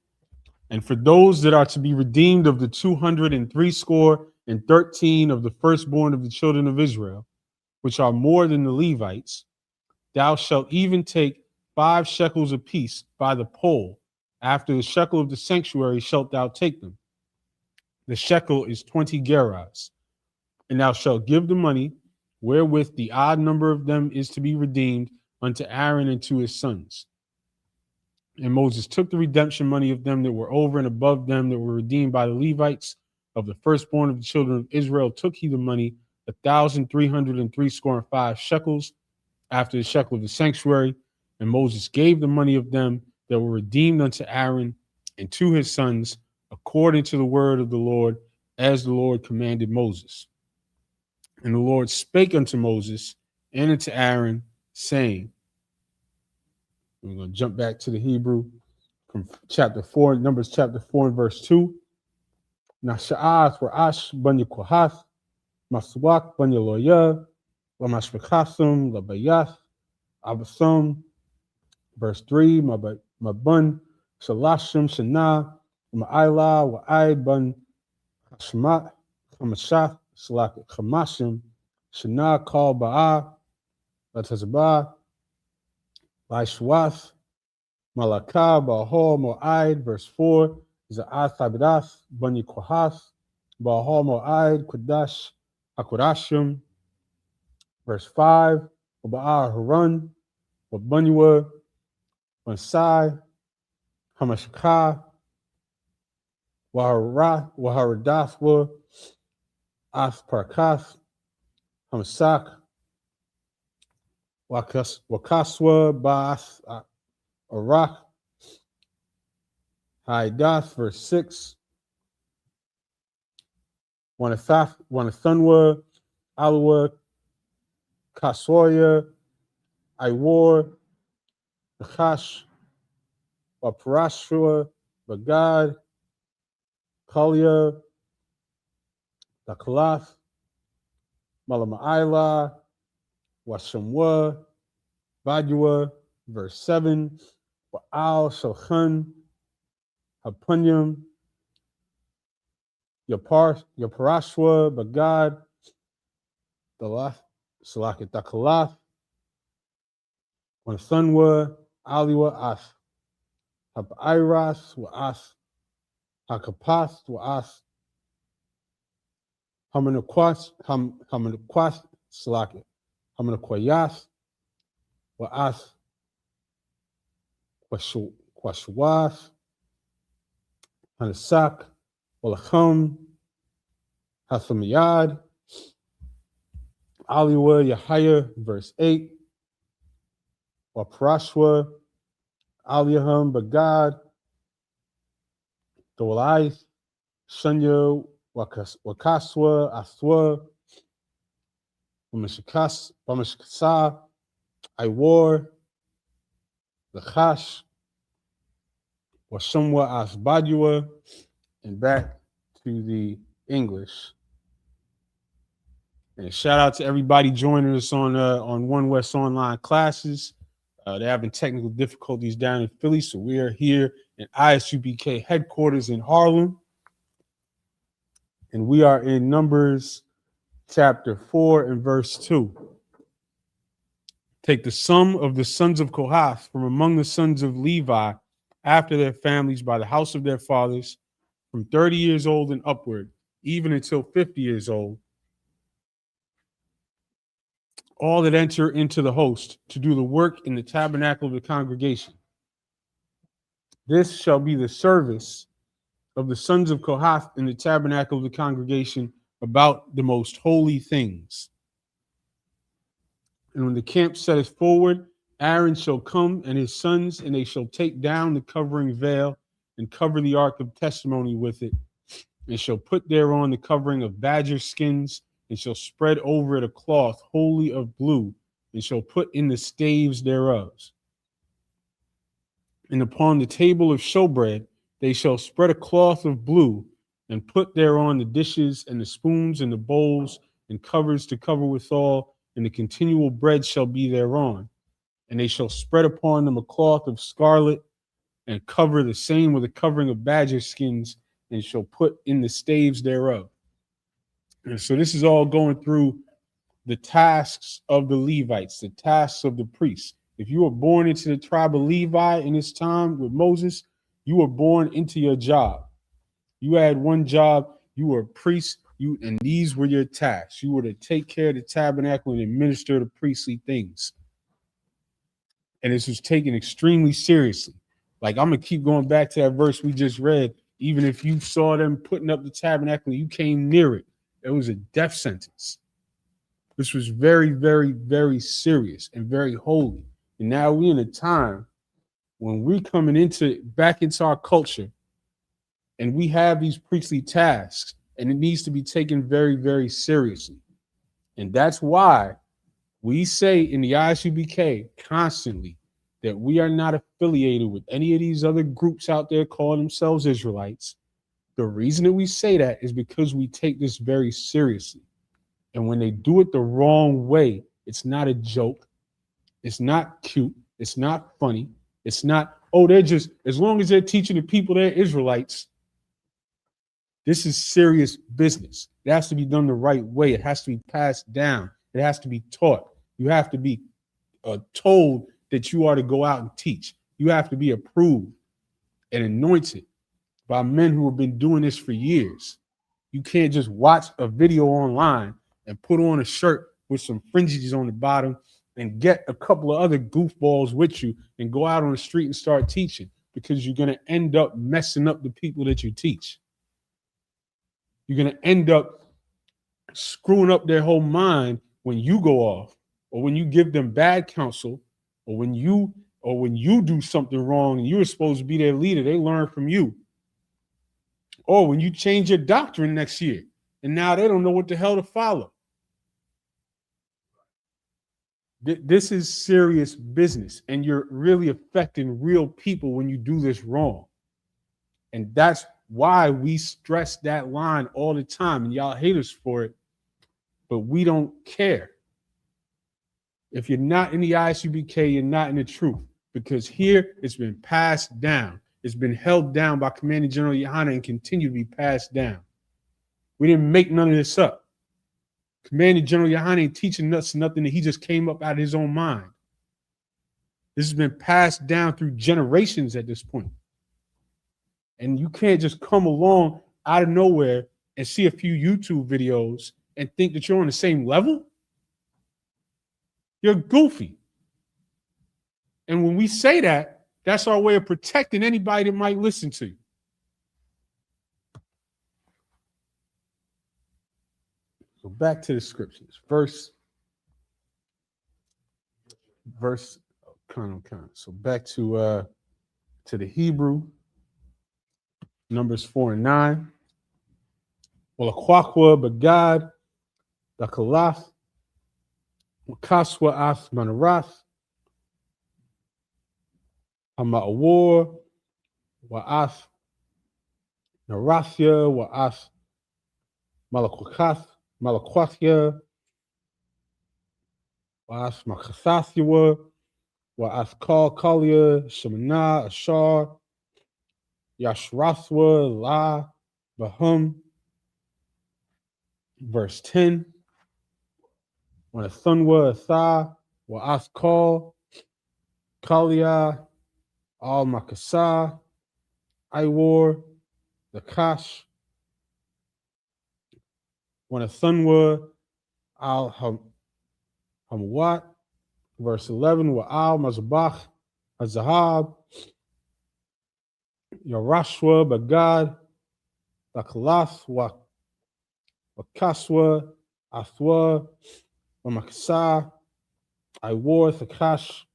And for those that are to be redeemed of the 213 of the firstborn of the children of Israel, which are more than the Levites, thou shalt even take 5 shekels apiece by the poll. After the shekel of the sanctuary shalt thou take them. The shekel is 20 gerahs. And thou shalt give the money wherewith the odd number of them is to be redeemed unto Aaron and to his sons. And Moses took the redemption money of them that were over and above them that were redeemed by the Levites of the firstborn of the children of Israel. Took he the money 1,365 shekels after the shekel of the sanctuary. And Moses gave the money of them that were redeemed unto Aaron and to his sons, according to the word of the Lord, as the Lord commanded Moses. And the Lord spake unto Moses and unto Aaron, saying, we're going to jump back to the Hebrew from chapter 4, Numbers chapter 4 and verse 2. Nasha'ath ra'ash banya kohath, maswak banya loya, lamashbekasum, labayath, abasum. Verse 3, mabun, shalashim, shana, ma'ayla, wa'ay bun, hashmat, hamashath, salak, hamashim, shana, kal ba'a, latazabah, Laishwath, Malakah, Bahol, Mo'aid, verse 4, Za'ath Abidath, Bani Kohath, Bahol, Mo'aid, Kodash, Akurashim, verse 5, Ba'ah Harun, Babanua, Mansai, Hamashkah, Waharadathwa, Asparkath, Hamasak, Wakaswa, Ba'ath, Arak, Haidath, verse 6, Wanathunwa, Alwa, Kaswaya, Iwar, Nachash, Waparashua, Bagad, Kalia, Dakalath, Malama'ila, Washamwa, Badua, verse 7, Wa'al, Shochan, Hapunyam, Yaparashwa, Bagad, Dalath, Salakit Dakalath, Wanthunwa, Aliwa, Ath, Hapiras, Wa'ath, Hakapath, Wa'ath, Hamanaquas, Salakit, Hamanaquayath, Wa'ath, Quashwath, Hanasak, Walachum, Hathamiyad, Aliwa, Yahaya, verse 8, Waprashwa, Aliyahum, Bagad, Dolaith, Shunya, Wakaswa, Athwa, Bamashkasa, Iwar, Lachash, Wasumwa Asbadua, and back to the English. And shout out to everybody joining us on One West Online classes. They're having technical difficulties down in Philly, so we are here at Isupk headquarters in Harlem. And we are in Numbers chapter 4 and verse 2. Take the sum of the sons of Kohath from among the sons of Levi after their families by the house of their fathers, from 30 years old and upward, even until 50 years old, all that enter into the host to do the work in the tabernacle of the congregation. This shall be the service of the sons of Kohath in the tabernacle of the congregation about the most holy things. And when the camp setteth forward, Aaron shall come and his sons, and they shall take down the covering veil and cover the ark of testimony with it, and shall put thereon the covering of badger skins, and shall spread over it a cloth wholly of blue, and shall put in the staves thereof. And upon the table of showbread they shall spread a cloth of blue, and put thereon the dishes and the spoons and the bowls and covers to cover withal, and the continual bread shall be thereon. And they shall spread upon them a cloth of scarlet, and cover the same with a covering of badger skins, and shall put in the staves thereof. And so this is all going through the tasks of the Levites, the tasks of the priests. If you were born into the tribe of Levi in this time with Moses, you were born into your job. You had one job. You were a priest, and these were your tasks. You were to take care of the tabernacle and administer the priestly things. And this was taken extremely seriously. Like, I'm going to keep going back to that verse we just read. Even if you saw them putting up the tabernacle, you came near it, it was a death sentence. This was very, very, very serious and very holy. And now we're in a time when we're coming back into our culture, and we have these priestly tasks, and it needs to be taken very, very seriously. And that's why we say in the Isupk constantly that we are not affiliated with any of these other groups out there calling themselves Israelites. The reason that we say that is because we take this very seriously. And when they do it the wrong way, it's not a joke. It's not cute. It's not funny. It's not, oh, they're just, as long as they're teaching the people they're Israelites, this is serious business. It has to be done the right way. It has to be passed down. It has to be taught. You have to be told that you are to go out and teach. You have to be approved and anointed by men who have been doing this for years. You can't just watch a video online and put on a shirt with some fringes on the bottom and get a couple of other goofballs with you and go out on the street and start teaching, because you're going to end up messing up the people that you teach. You're going to end up screwing up their whole mind when you go off, or when you give them bad counsel, or when you do something wrong and you're supposed to be their leader, they learn from you. Or when you change your doctrine next year and now they don't know what the hell to follow. This is serious business, and you're really affecting real people when you do this wrong. And that's why we stress that line all the time, and y'all hate us for it, but we don't care. If you're not in the Isupk, you're not in the truth, because here it's been passed down. It's been held down by Commanding General Yohana and continue to be passed down. We didn't make none of this up. Commanding General Yohana ain't teaching us nothing that he just came up out of his own mind. This has been passed down through generations at this point. And you can't just come along out of nowhere and see a few YouTube videos and think that you're on the same level. You're goofy. And when we say that, that's our way of protecting anybody that might listen to you. So back to the scriptures. Verse. So back to the Hebrew. Numbers 4 and 9. Walakwakwa bagad dakalath wakaswa as manarath hama'awor wa'as narathya wa'as malakwathya wa'as makasathya wa'as kalia shemana ashar Yashrathwa la bahum. Verse 10. When a thunwa atha wa askal kalia al makasa iwar the kash. When a thunwa al hamwat. Verse 11. Wa al mazbach azahab. Yarashwa bagad Lakalas Wakaswa Athwa Wamakasa Iwar Thakash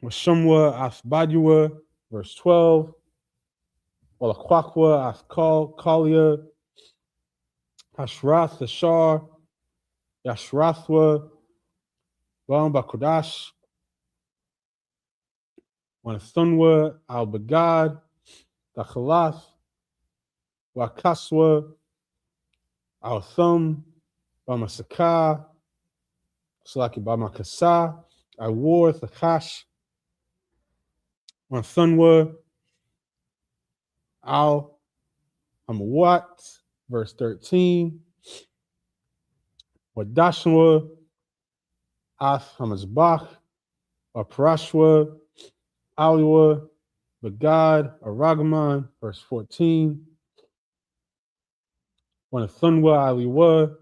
Washamwa Asbadua. Verse 12. Walakwakwa Athkal Kalia Hashrath Ashar Yashrathwa Bakodash. When Thunwa al Bagad, Dakhalas, Wakaswa, al Thum, Bamasaka, Salaki Bamakasa, I wore Thakash, when Thunwa al Hamawat, verse 13, Wadashwa, Ath Hamazbach, Aparashwa, Aliwa, Bagad, Aragaman, verse 14. When a Thunwa, Aliwa,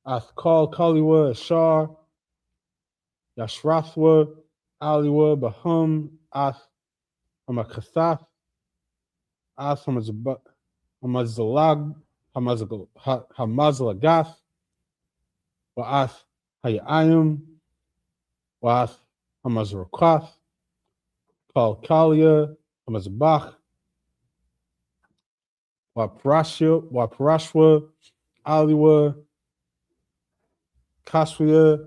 Athkal, Kaliwa, Ashar, Yashrathwa, Aliwa, Bahum, As, Hamakathath, As, Hamazalag, Hamazlagath, Wa'ath, Hayayim, Wa'ath, Hamazrakoth, Kalkalia, Hamazbach, Waparashwa, Aliwa, Kasria,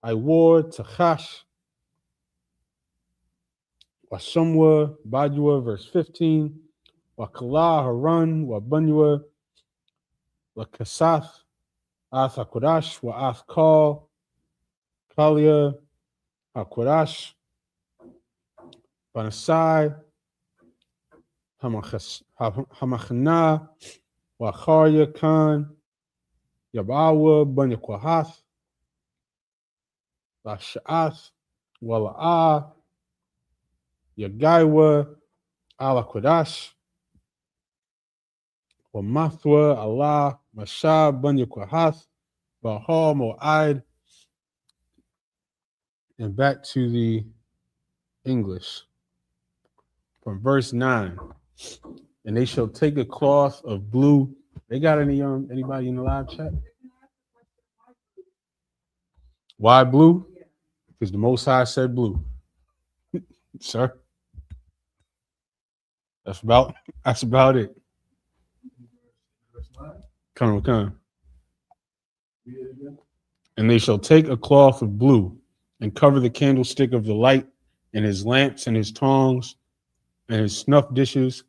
Iwar, Tachash, Wasumwa, Bajua, verse 15, Wakala, Harun, Wabunyua, Lakasath, Ath Hakodash, Wa'ath Kal, Kalia, Hakodash, Banasai, Hamachana, Wacharya Khan, Yabawa, Bunyakwahath, Lasha'ath, Wala'ah, Yagaiwa, Alakwadash, Wamathwa, Allah, Mashab, Bunyakwahath, Bahal, Mo'aid, and back to the English from verse 9. And they shall take a cloth of blue. They got anybody in the live chat? Why blue? Because the Most High said blue. Sir. That's about it. Come on. And they shall take a cloth of blue and cover the candlestick of the light and his lamps and his tongs and his snuff dishes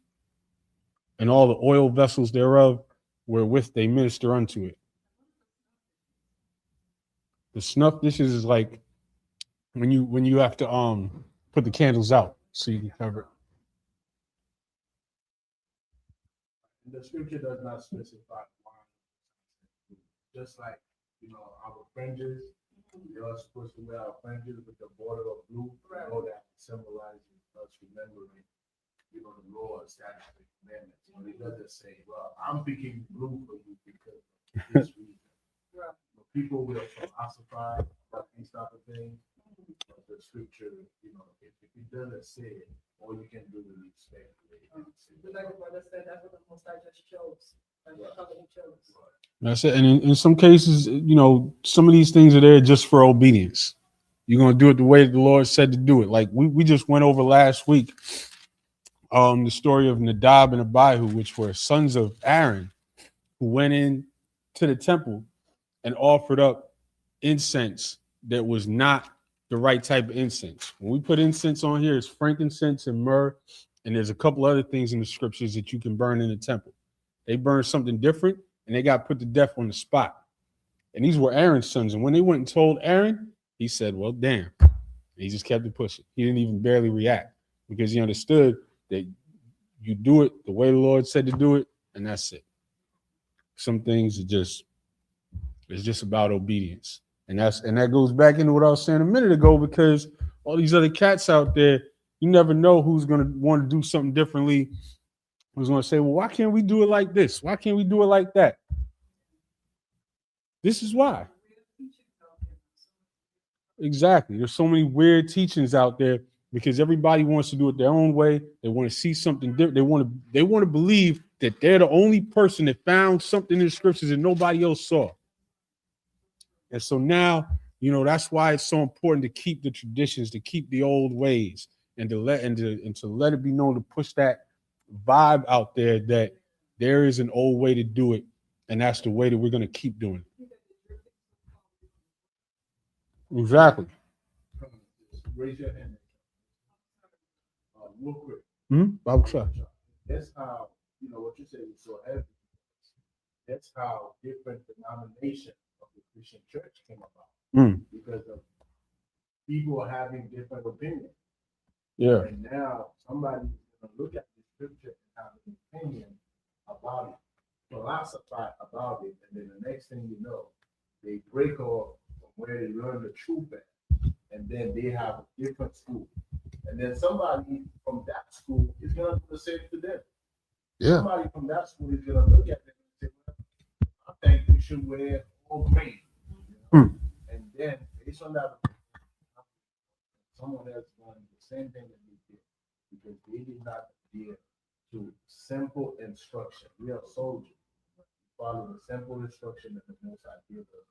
and all the oil vessels thereof wherewith they minister unto it. The snuff dishes is like when you have to put the candles out so you can cover it. The scripture does not specify why. Just like, our fringes, we are supposed to wear our fringes with the border of blue. Right. All that symbolizes us remembering, the Lord's statutes and commandments. But it doesn't say, well, I'm picking blue for you because of this reason. Right. People will philosophize about these type of things. But the scripture, if it doesn't say it, all you can do is respect it. Like the brother said, that's what the Most High just chose. That's it. And in some cases, some of these things are there just for obedience. You're going to do it the way the Lord said to do it. Like we just went over last week, the story of Nadab and Abihu, which were sons of Aaron, who went in to the temple and offered up incense that was not the right type of incense. When we put incense on here, it's frankincense and myrrh, and there's a couple other things in the scriptures that you can burn in the temple. They burned something different, and they got put to death on the spot. And these were Aaron's sons. And when they went and told Aaron, he said, well, damn. And he just kept it pushing. He didn't even barely react because he understood that you do it the way the Lord said to do it, and that's it. Some things it's just about obedience. And that goes back into what I was saying a minute ago, because all these other cats out there, you never know who's going to want to do something differently. Who's going to say, well, why can't we do it like this? Why can't we do it like that? This is why. Exactly. There's so many weird teachings out there because everybody wants to do it their own way. They want to see something different. They want to believe that they're the only person that found something in the scriptures that nobody else saw. And so now, that's why it's so important to keep the traditions, to keep the old ways, and to let it be known, to push that vibe out there that there is an old way to do it, and that's the way that we're going to keep doing it. Exactly. Raise your hand. Real quick. That's how, what you said is so heavy. That's how different denominations of the Christian church came about. Because of people having different opinions. Yeah. And now somebody's going to look at the scripture and have an opinion about it, philosophize about it, and then the next thing you know, they break off from where they learn the truth at, and then they have a different school. And then somebody from that school is going to do the same to them. Yeah. Somebody from that school is going to look at them and say, well, I think you should wear all green. And then based on that, someone else done the same thing that they did because they did not adhere to simple instruction. We are soldiers. Follow the simple instruction that the Most High gives us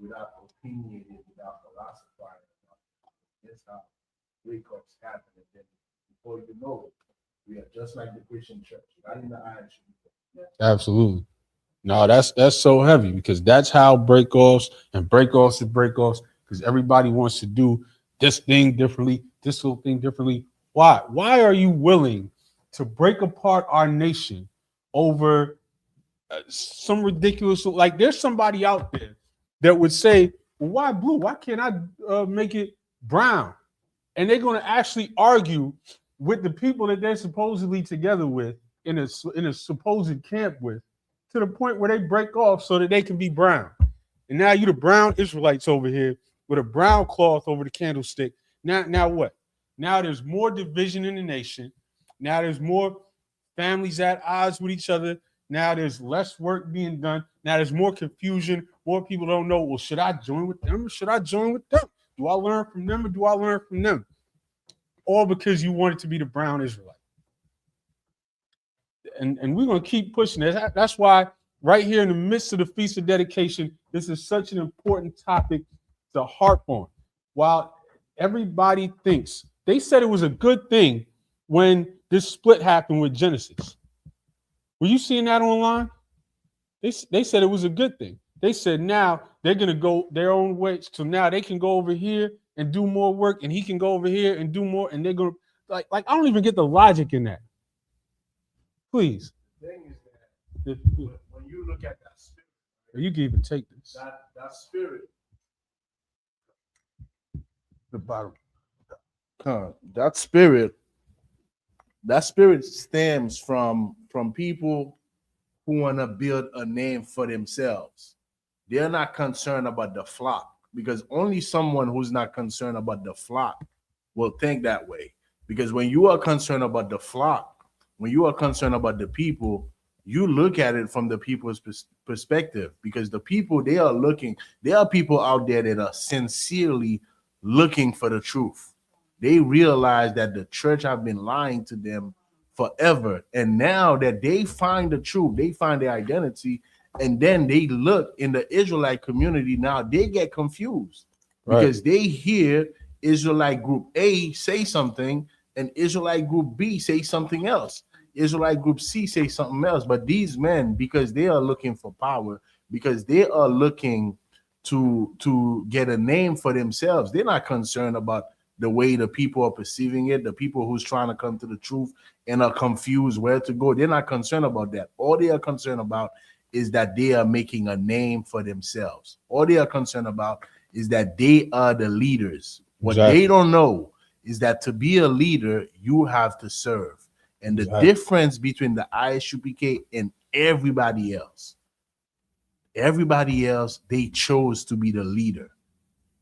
without opinionating, without philosophizing. That's how breakups happen. And then before you know it, we are just like the Christian church, not in the eyes. Absolutely. No, that's so heavy because that's how breakoffs and breakoffs and breakoffs, because everybody wants to do this thing differently, this little thing differently. Why? Why are you willing to break apart our nation over some ridiculous, like there's somebody out there that would say, well, why blue? Why can't I make it brown? And they're going to actually argue with the people that they're supposedly together with in a supposed camp with, to the point where they break off so that they can be brown. And now you the brown Israelites over here with a brown cloth over the candlestick. Now what? Now there's more division in the nation. Now there's more families at odds with each other. Now there's less work being done. Now there's more confusion. More people don't know, well, should I join with them or should I join with them? Do I learn from them or do I learn from them? All because you wanted to be the brown Israelite. And we're going to keep pushing it. That's why right here in the midst of the Feast of Dedication, this is such an important topic to harp on. While everybody thinks, they said it was a good thing when this split happened with Genesis. Were you seeing that online? They said it was a good thing. They said now they're going to go their own way. So now they can go over here and do more work, and he can go over here and do more. And they're going to, like I don't even get the logic in that. Please. The thing is that when you look at that spirit, you can even take this. That spirit, the bottom. that spirit stems from people who want to build a name for themselves. They're not concerned about the flock, because only someone who's not concerned about the flock will think that way. Because when you are concerned about the flock, when you are concerned about the people, you look at it from the people's perspective, because the people, there are people out there that are sincerely looking for the truth. They realize that the church have been lying to them forever. And now that they find the truth, they find their identity, and then they look in the Israelite community, now they get confused because they hear Israelite group A say something and Israelite group B say something else. Israelite group C say something else. But these men, because they are looking for power, because they are looking to get a name for themselves, they're not concerned about the way the people are perceiving it, the people who's trying to come to the truth and are confused where to go. They're not concerned about that. All they are concerned about is that they are making a name for themselves. All they are concerned about is that they are the leaders. What they don't know is that to be a leader, you have to serve. And the difference between the Isupk and everybody else, they chose to be the leader.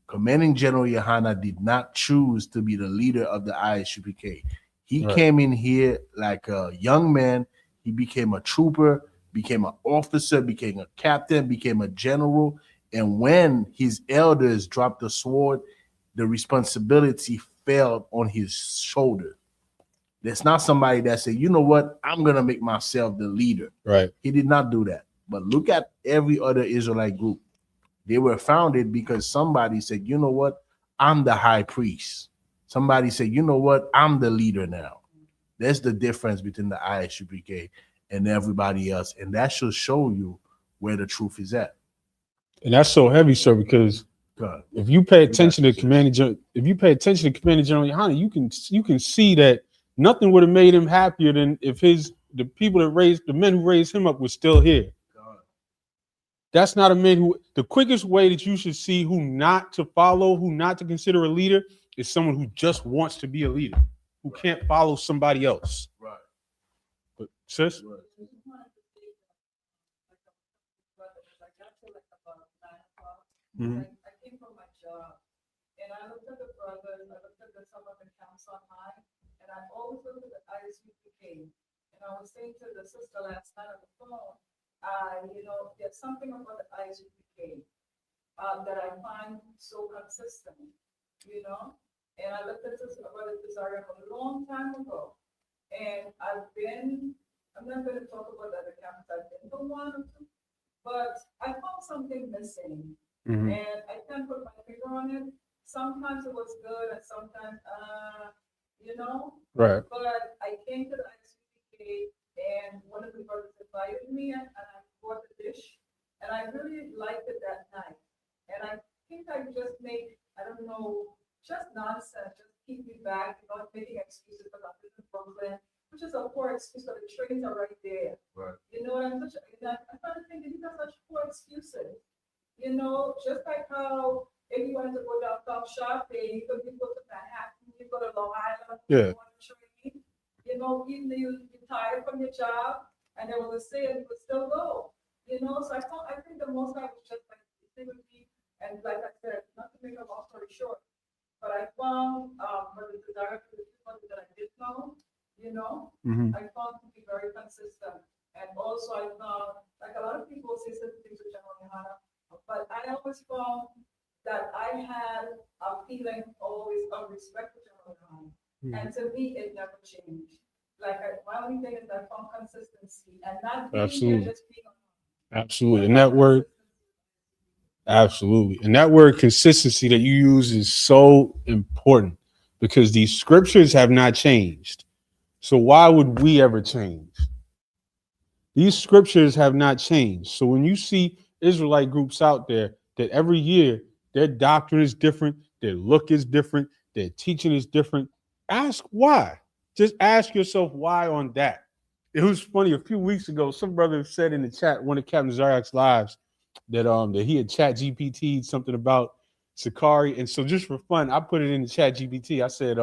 Commanding General Yohana did not choose to be the leader of the Isupk. He came in here like a young man. He became a trooper, became an officer, became a captain, became a general. And when his elders dropped the sword, the responsibility fell on his shoulder. There's not somebody that said, you know what, I'm going to make myself the leader. Right. He did not do that. But look at every other Israelite group. They were founded because somebody said, you know what, I'm the high priest. Somebody said, you know what, I'm the leader now. That's the difference between the Isupk and everybody else. And that should show you where the truth is at. And that's so heavy, sir, because if you pay attention to Commanding General Yohana, you can see that nothing would have made him happier than if the people that raised the men who raised him up were still here. That's not a man who, the quickest way that you should see who not to follow, who not to consider a leader, is someone who just wants to be a leader, who can't follow somebody else. Right. But sis? I came from my job and I looked at the brothers, I looked at some of the camps online, and I always looked at the Isupk. And I was saying to the sister last night on the phone, there's something about the Isupk that I find so consistent, And I looked at this about this area a long time ago. And I'm not going to talk about other camps. I've been to one or two, but I found something missing. Mhm. And I can't put my finger on it. Sometimes it was good and sometimes, you know. Right. But I came to the ISUPK and one of the brothers invited me and I bought the dish. And I really liked it that night. And I think I just made, I don't know, just nonsense, just keep me back, not making excuses because I'm in Brooklyn, which is a poor excuse because the trains are right there. Right. You know, I'm trying to think, these are such poor excuses. You know, just like how if you wanted to go downtown shopping, you go to Manhattan, you go to Long Island, Yeah. you want to train, you know, even though you're tired from your job and there was a sale, you would still go. You know, so I think the most I was just like, stay with me. And like I said, not to make a long story short, but I found, for the director, the people that I did know, you know, Mhm. I found to be very consistent. And also I found, like a lot of people say certain things with General Yohana, but I always found that I had a feeling always of respect for General Yohana. And to me, it never changed. Like, my only thing is I found consistency and not being Absolutely. here, just being on. Absolutely. And that word, absolutely. And that word consistency that you use is so important because these scriptures have not changed. So why would we ever change? These scriptures have not changed. So when you see Israelite groups out there that every year their doctrine is different, their look is different, their teaching is different, ask why. Just ask yourself why on that. It was funny. A few weeks ago, some brother said in the chat, one of Captain Zaryak's lives, that he had chat GPT something about Sakari. And so just for fun, I put it in the chat GPT. I said,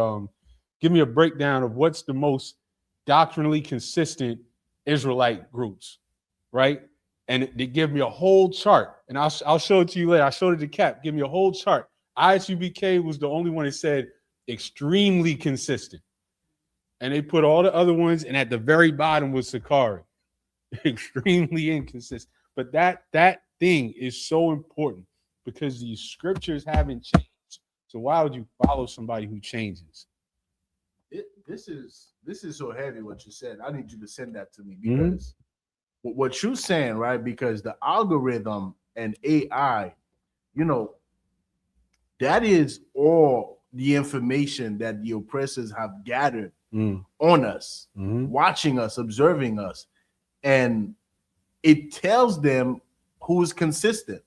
give me a breakdown of what's the most doctrinally consistent Israelite groups, right? And they give me a whole chart. And I'll show it to you later. I showed it to Cap. Give me a whole chart. ISUBK was the only one that said extremely consistent. And they put all the other ones, and at the very bottom was Sakari. Extremely inconsistent. But that thing is so important because these scriptures haven't changed. So why would you follow somebody who changes? This is so heavy what you said. I need you to send that to me because what you're saying, right? Because the algorithm and AI, you know, that is all the information that the oppressors have gathered on us, watching us, observing us, and it tells them who's consistent.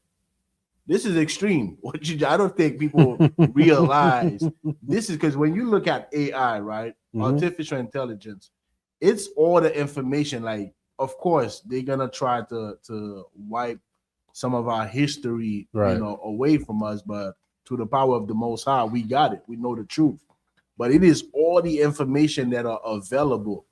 This is extreme. I don't think people realize this is because when you look at AI, right, artificial intelligence, it's all the information. Like, of course, they're gonna try to wipe some of our history, right, away from us, but to the power of the Most High, we got it. We know the truth. But it is all the information that are available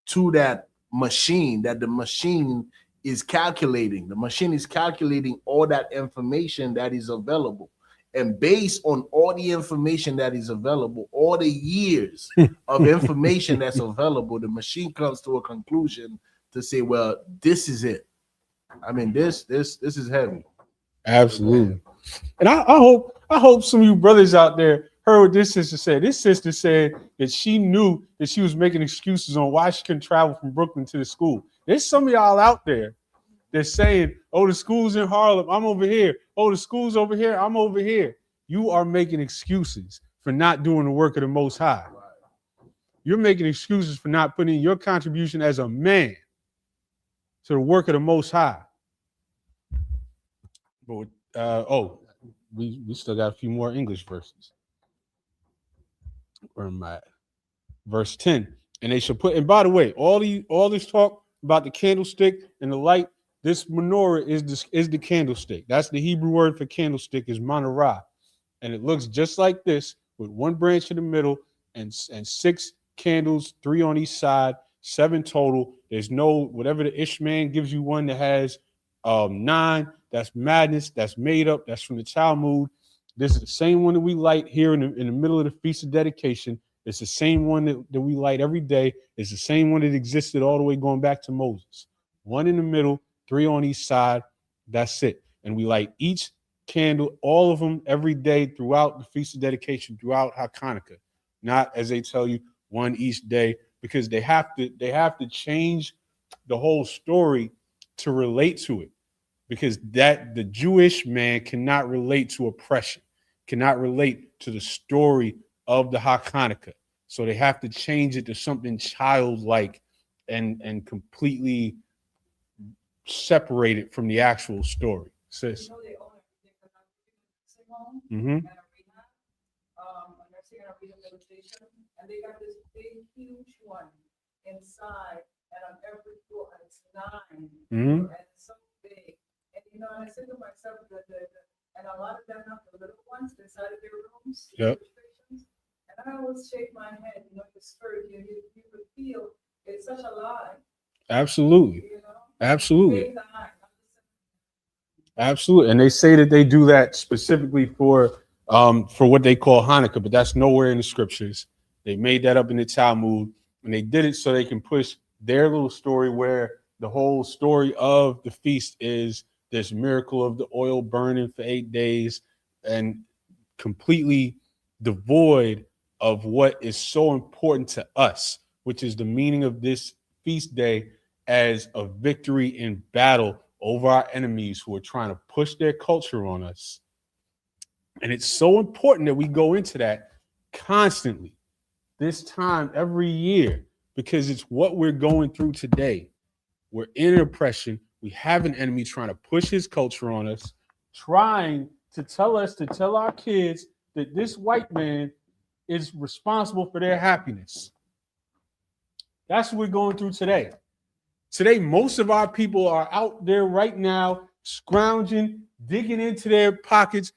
to that machine that the machine is calculating. The machine is calculating all that information that is available. And based on all the information that is available, all the years of information that's available, the machine comes to a conclusion to say, well, this is it. I mean, this is heavy. Absolutely. And I hope some of you brothers out there heard what this sister said. This sister said that she knew that she was making excuses on why she couldn't travel from Brooklyn to the school. There's some of y'all out there that's saying, oh, the school's in Harlem, I'm over here. Oh, the school's over here, I'm over here. You are making excuses for not doing the work of the Most High. You're making excuses for not putting in your contribution as a man to the work of the Most High. But we still got a few more English verses. Where am I at? Verse 10. And they shall put, and by the way, all this talk about the candlestick and the light, this menorah is the candlestick. That's the Hebrew word for candlestick is menorah. And it looks just like this with one branch in the middle and 6 candles, 3 on each side, 7 total. There's no, whatever the Ishmael gives you one that has 9, that's madness, that's made up, that's from the Talmud. This is the same one that we light here in the middle of the Feast of Dedication. It's the same one that we light every day. It's the same one that existed all the way going back to Moses. 1 in the middle, 3 on each side. That's it. And we light each candle, all of them every day throughout the Feast of Dedication, throughout Hanukkah. Not as they tell you, one each day, because they have to change the whole story to relate to it. Because that the Jewish man cannot relate to oppression, cannot relate to the story of the Hanukkah. So they have to change it to something childlike and completely separate it from the actual story. Sis. You know, they own everything because I'm nursing home Mm-hmm. and a rehab, a nursing and a rehabilitation, and they got this big, huge one inside, and on every floor, and it's 9, Mm-hmm. and it's so big. And you know, and I said to myself and a lot of them have the little ones inside of their rooms. Yep. And I always shake my head, you know, the spirit, you could feel it's such a lie. Absolutely. You know? Absolutely. Absolutely. And they say that they do that specifically for what they call Hanukkah, but that's nowhere in the scriptures. They made that up in the Talmud, and they did it so they can push their little story where the whole story of the feast is this miracle of the oil burning for 8 days and completely devoid of what is so important to us, which is the meaning of this feast day as a victory in battle over our enemies who are trying to push their culture on us. And it's so important that we go into that constantly, this time every year, because it's what we're going through today. We're in oppression. We have an enemy trying to push his culture on us, trying to tell our kids that this white man is responsible for their happiness. That's what we're going through today. Today, most of our people are out there right now, scrounging, digging into their pockets,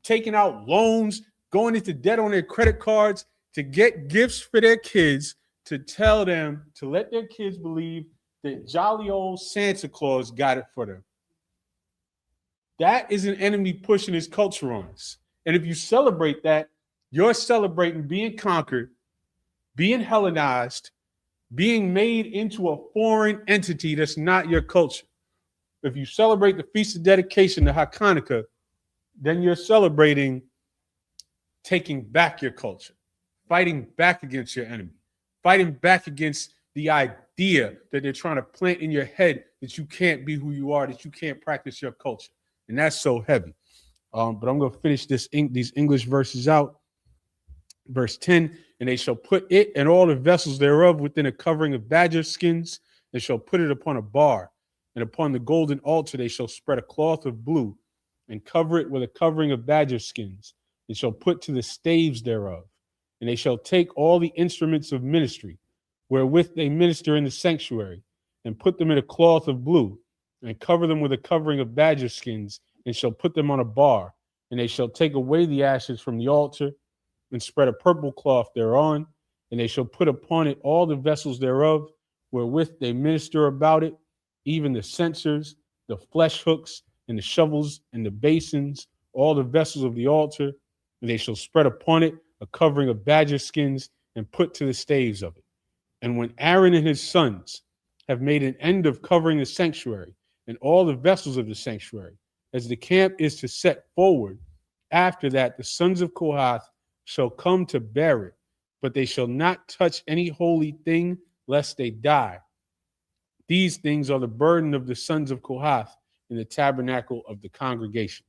taking out loans, going into debt on their credit cards to get gifts for their kids, to tell them, to let their kids believe that jolly old Santa Claus got it for them. That is an enemy pushing his culture on us. And if you celebrate that, you're celebrating being conquered, being Hellenized, being made into a foreign entity that's not your culture. If you celebrate the Feast of Dedication to Hanukkah, then you're celebrating taking back your culture, fighting back against your enemy, fighting back against the idea that they're trying to plant in your head that you can't be who you are, that you can't practice your culture. And that's so heavy. But I'm going to finish these English verses out. Verse 10, and they shall put it and all the vessels thereof within a covering of badger skins, and shall put it upon a bar. And upon the golden altar they shall spread a cloth of blue, and cover it with a covering of badger skins, and shall put to the staves thereof. And they shall take all the instruments of ministry, wherewith they minister in the sanctuary, and put them in a cloth of blue, and cover them with a covering of badger skins, and shall put them on a bar. And they shall take away the ashes from the altar, and spread a purple cloth thereon, and they shall put upon it all the vessels thereof, wherewith they minister about it, even the censers, the flesh hooks, and the shovels, and the basins, all the vessels of the altar, and they shall spread upon it a covering of badger skins, and put to the staves of it. And when Aaron and his sons have made an end of covering the sanctuary, and all the vessels of the sanctuary, as the camp is to set forward, after that the sons of Kohath shall come to bear it, but they shall not touch any holy thing, lest they die. These things are the burden of the sons of Kohath in the tabernacle of the congregation.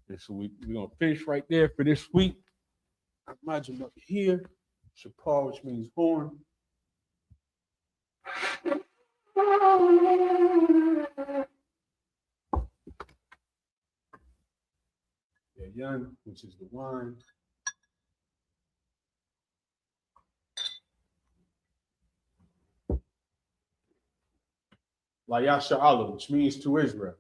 And so we're going to finish right there for this week. I imagine up here, Shapar, which means horn. Yan, which is the wine. La Yasha'Allah, which means to Israel.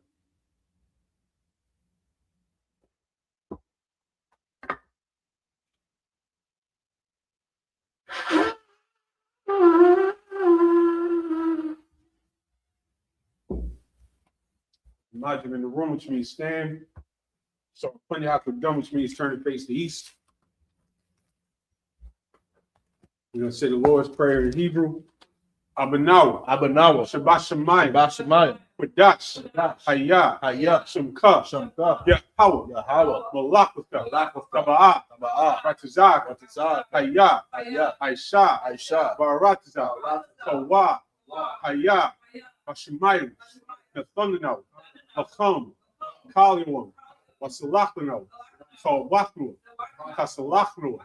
Imagine in the room, which means stand. So Punyakadum, which means turn and face the east. We're going to say the Lord's Prayer in Hebrew. Abanawa. Abanawa. Shabbat Shemayim. Shabbat Shemayim. Quadash, Hayah, Shumka, Yahweh, Malakutha, Taba'ah, Ratazak, Hayah, Aisha, Baratiza, Tawa, Hayah, Hashemayim, Nathanael, Hakam, Kaliwan, Wasalachano, Kawatnu, Kasalachnu,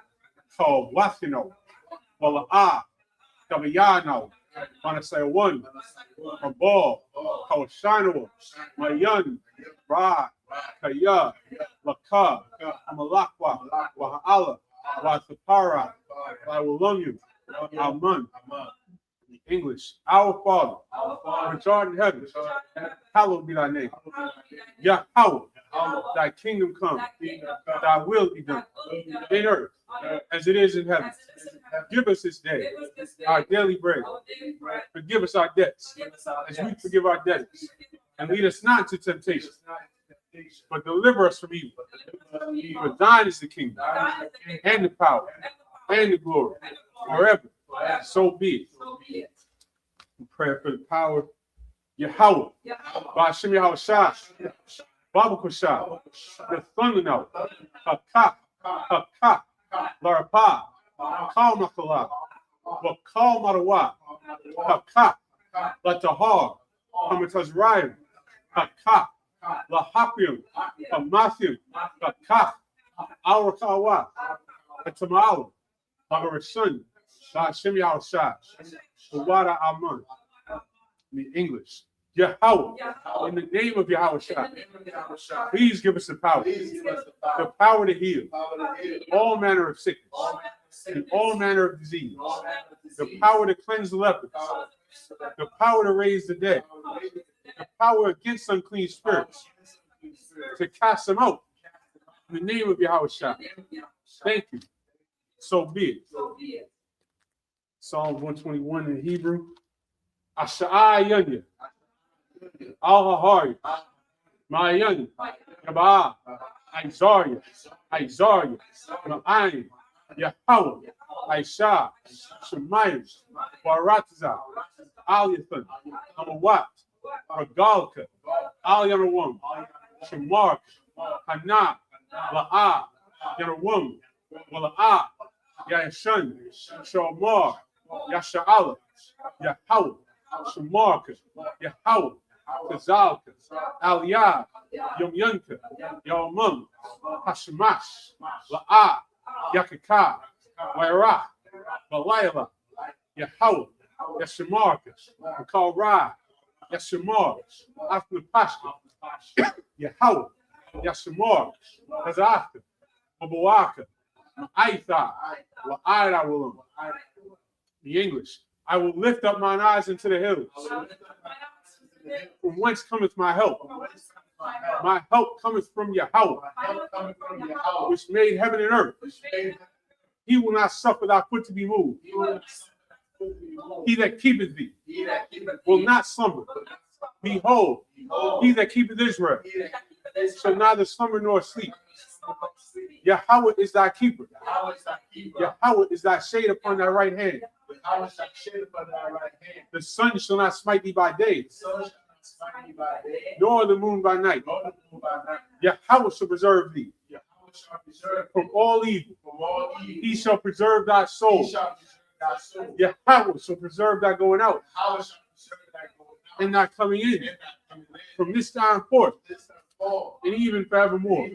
Kawatino, Wala'ah, Tabayano, Manasai one, Mabal, Kawashano, Mayan, Ra, Kaya, Laka, Amalakwa, Waha'ala, Wathapara, Lawalunyu, Aman. English, our Father, which art in heaven, hallowed be thy name. Yahweh, thy kingdom come, thy will be done, in earth as it is in heaven. Give us this day our daily bread. Forgive us our debts, as we forgive our debtors. And lead us not into temptation, but deliver us from evil. For thine is the kingdom, and the power, and the glory, forever. So be it. Prayer for the power. Yahweh, Ba'ashem Yahushua, Babakusha, the thunder note, Hakak, Larapa, Kal Makala, Wakal Marawa, Hakak, Latahar, Hamataz Ryan, Hakak, Lahapium, Hamathium, Hakak, Awakawa, Atamalu, Hagarashun, Ba'ashem Yahushua, Uwada Aman. In English, Yahweh, in the name of Yahushua, please give us the power to heal all manner of sickness and all manner of disease, the power to cleanse the lepers, the power to raise the dead, the power against unclean spirits, to cast them out in the name of Yahushua. Thank you. So be it. Psalm 121 in Hebrew. Asha'a Yanya, Al-Hahari, Ma'ayanya, Yaba'ah, Isaiah, Ma'ayin, Yahweh, Aisha, Shemayim, Baratiza, Aliyathan, Amawat, Regalka, Aliyanawam, Shemark, Hana, La'ah, Yanawam, Wala'ah, Yashan, Shamar, Yasha'ala, Yahweh, Shemarka, Yahweh, Kazalka, Aliyah, Yomyanka, Yomum, Hashemash, La'ah, Yakaka, Wairah, Balayla, Yahweh, Yashemarka, Makal Ra, Yashemar, After Pashka, Yahweh, Yashemar, Hazaka, Mabuaka, Aitha, La'ira Willum. The English. I will lift up mine eyes into the hills. From whence cometh my help? My help cometh from Yahweh, which made heaven and earth. He will not suffer thy foot to be moved. He that keepeth thee will not slumber. Behold, he that keepeth Israel shall neither slumber nor sleep. Yahweh is thy keeper. Yahweh is thy shade upon thy right hand. The sun shall not smite thee by day, nor the moon by night. Yahweh shall preserve thee from all evil. He shall preserve thy soul. Yahweh shall preserve thy going out and thy coming in from this time forth and even forevermore.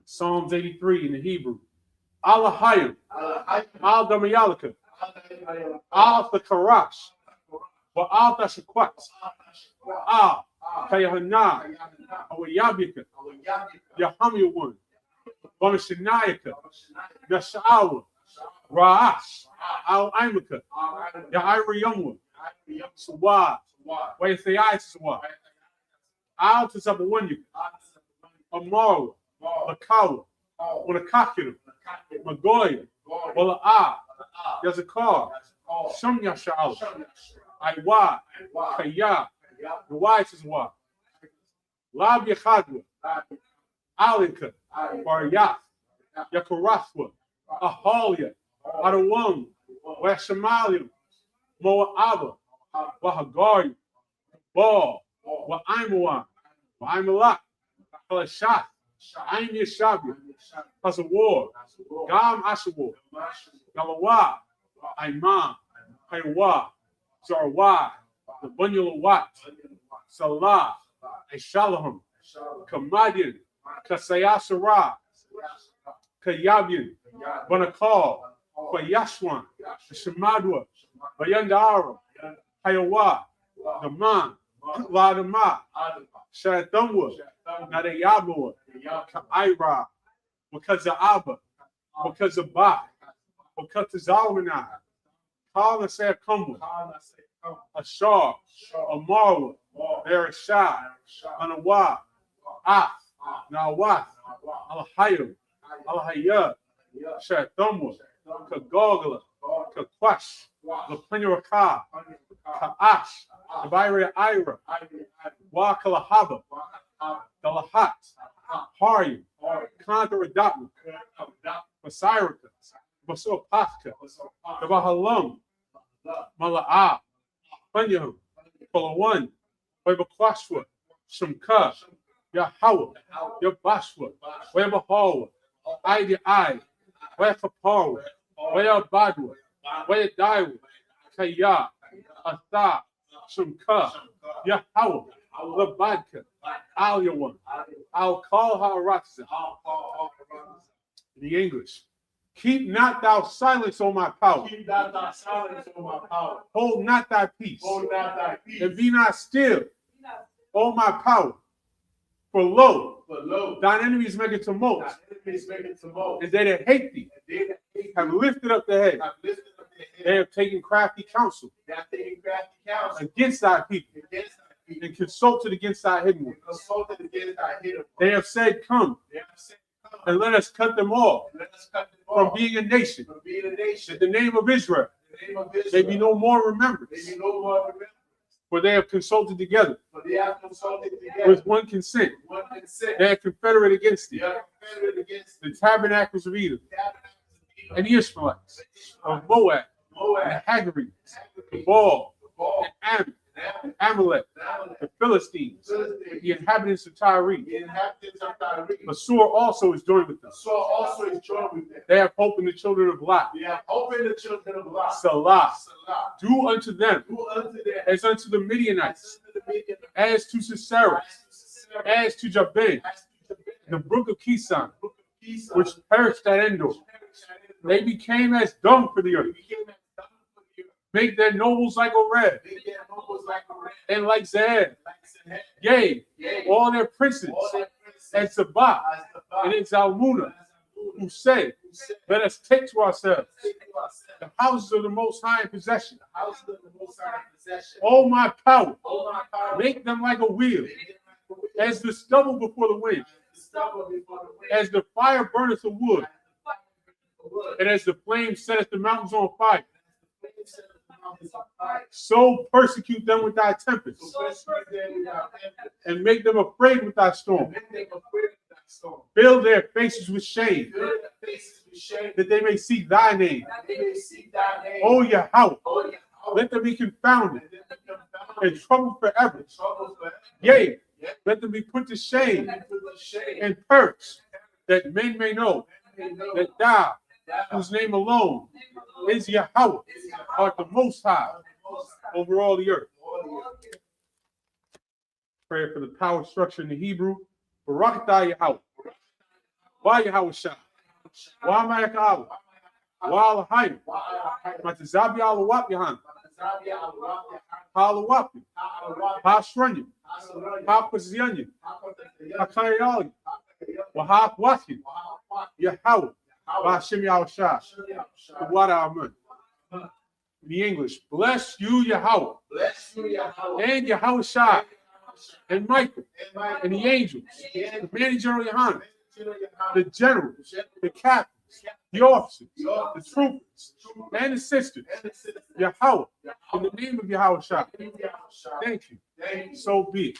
Psalms 83 in the Hebrew. Alahayim, Al Damayalika, Al Thakarash, Wa Al Tashakwat, Al Kayahana, Awayabika, Yahamiyawan, Bonashanayaka, Nasha'awa, Ra'ash, Al Imaka, Ya'ira Yumwa, Sawa, Waithayai Sawa, Al Tazabawanyaka, Amara, Lakawa, Wanakakiru, Magoya, Wala'ah, Yazakar, Shum Yasha'al, Iwa, Kaya, the wife is wa, Lab Yakhadwa, Alika, Baryath, Yakarathwa, Ahalia, Adawam, Washamalia, Moa'aba, Wahagari, Ball. Wa'aimawa. Wa'aimalak. Kalashak. Aim Yashabi. Plus a war. Gam Ashawo. Galawa. Aimam. Haywa. Zarwa. The Bunyalawat. Salah. Aishalahum. Kamadian. Kasayasara. Kayabian. Banakal. Kwayashwan. Shamadwa. Bayandara. Hayawa. Daman. Ladama. Shatamwa. Nadayabua. Kaira. Because of Abba. Because of Ba. Because of Zalmanah. Kala Sayakumwa. Ashar. Amarwa. Bereshah. Anawa. Ah. Nawat. Alahayim. Alahayah. Shatamwa. Kagogla. Kakwash. Lapinyaraka. Kaash. Nabaira Ira. Wakalahaba. Dalahat. Haryim. Kandaradatu. Masirika. Masopaka. Kabahalam. Mala'ah. Panyahum. Palawan. Webakwashwa. Shumka. Yahawah. Yabashwa. Webahawa. Ida I. Wekapawa. Weyabadwa. Weyadaiwa. Kaya. Atha. Shumka. Yahawah. Labadka. Al-Yawan. Al-Kal-Ha-Ratza. In the English. Keep not thou silence, O my power. Keep not thy silence, O my power. Hold not thy peace. Hold not thy peace. And be not still, O my power. For lo, thine enemies make a tumult. And they that hate thee have lifted up their head. They have taken crafty counsel against thy people. And consulted against thy hidden ones. They have said, come, and let us cut them off from being a nation. That the name of Israel may be no more remembered. For they have consulted together with one consent. They have confederated against thee. The tabernacles of Edom, and the Ishmaelites of Moab, and the Hagarites, the Baal, and Ammon, and Amalek, the Philistines, the inhabitants of Tyre. Assur also is joined with them. They have hope in the children of Lot. Salah. Do unto them as unto the Midianites, as to Sisera, as to Jabin, the brook of Kison, which perished at Endor. They became as dung for the earth. Make their nobles like Oreb, and like Zahab. Yea, all their princes, and Sabbath, and in Zalmunna, who say, let us take to ourselves the houses of the Most High in possession. O my power, make them like a wheel, as the stubble before the wind, as the fire burneth the wood, and as the flame setteth the mountains on fire. So persecute them with thy tempest, and make them afraid with thy storm. Fill their faces with shame, that they may see thy name. O Yahweh, let them be confounded and troubled forever. Yea, let them be put to shame and perished, that men may know that thou, whose name alone is Yahweh, art the Most High over all the earth. Prayer for the power structure in the Hebrew. Barak atah Yahweh. Wa Yahweh Shah. Wa Malek Allah. Wa Alahayim. Matazabi Alawap Yahan. Ha Alawapim. Ha Shranyim. Ha Kwasyanyin. Ha Kayali. Wa Ha Kwasyin. Yahweh. Hashem Yahushua, the water Amen. In the English, bless you, Yahweh, and Yahushua, and Michael, and the angels, the commanding general Yohanan, the generals, the captains, the officers, the troopers, and the sisters, Yahweh, in the name of Yahushua. Thank you. So be it.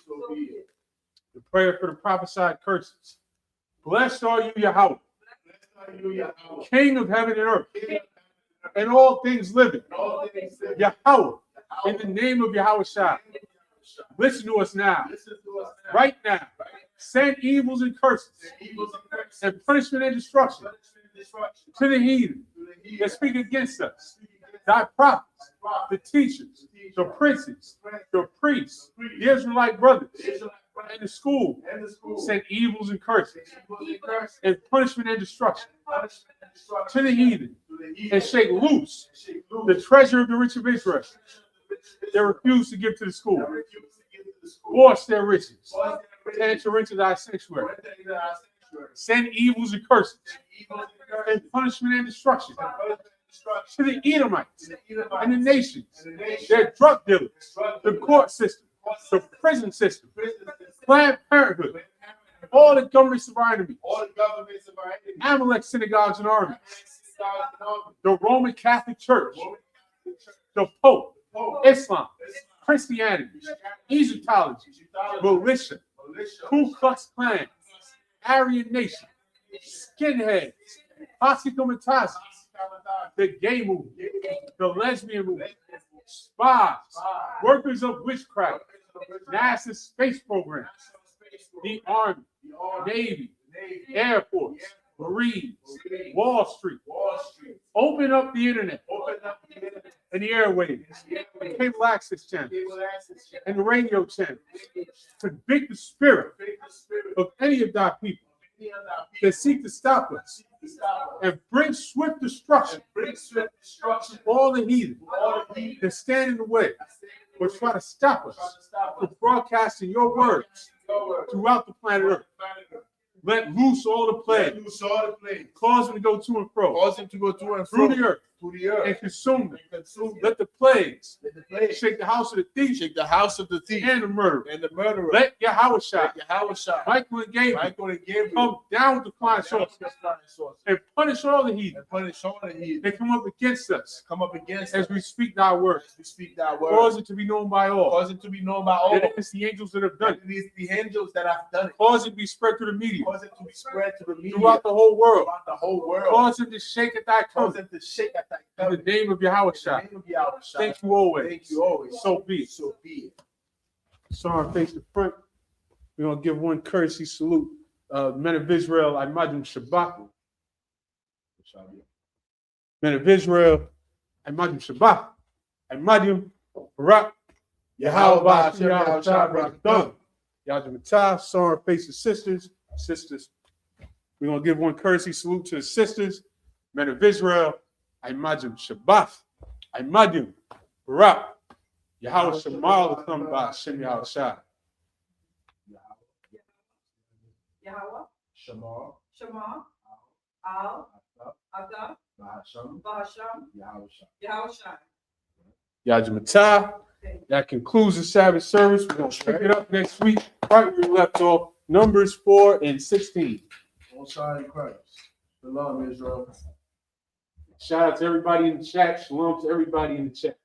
The prayer for the prophesied curses. Blessed are you, Yahweh, King of heaven and earth, and all things living. Yahweh, in the name of Yahushua, Listen to us now. Right now. Send evils and curses and punishment and destruction to the heathen that speak against us, thy prophets, the teachers, the princes, the priests, the Israelite brothers, and the school. Send evils and curses and punishment and destruction to the heathen and shake loose the treasure of the rich of Israel. They refuse to give to the school. Force their riches to enter into thy sanctuary. Send evils and curses and punishment and destruction to the Edomites and the nations, their drug dealers, the court system, the prison system, Planned Parenthood, all the governments of our enemies, Amalek synagogues and armies, the Roman Catholic Church, the Pope, Islam, Christianity, Egyptology, militia, Ku Klux Klan, Aryan Nation, skinheads, Posse Comitatus, the gay movement, the lesbian movement, spies, workers of witchcraft, NASA space programs, the Army, Navy, Air Force, Marines, Wall Street. Open up the internet and the airwaves, the cable access channels, and the radio channels. Convict the spirit of any of thy people that seek to stop us and bring swift destruction. All the heathen that stand in the way or try to stop us from broadcasting your words throughout the planet Earth. Let loose all the plagues. Cause them to go to and fro. Through the earth. And consume them. Let the plagues shake the house of the thief. And the murderer. Let Yahushua, Michael and Gabriel, come down with the flying sources and punish all the heathen. They come up against us. As we speak thy word. Cause it to be known by all. That it's the angels that have done it. Cause it to be spread through the media. Throughout the whole world. Cause it to shake at thy coming. In the name of Yahushua. Thank you always. So be it. So face the front. We're going to give one courtesy salute. Men of Israel, I imagine Shabbat. Men of Israel, I imagine Shabbat. I imagine Barak. Yahweh, Yahweh, Yahweh, Sorrow face the sisters. We're going to give one courtesy salute to the sisters. Men of Israel, I imagine Shabbat. I imagine Barak. Yahweh Shemal to come by Shem Yahweh Shai. Yahweh, Shema, Al, Aga, Bahasham, Yahweh Shai. Yajmatah. That concludes the Sabbath service. We're going to pick it up next week. Right where we left off. Numbers 4 and 16. Most High in Christ. Shalom, Israel. Shout out to everybody in the chat. Shalom to everybody in the chat.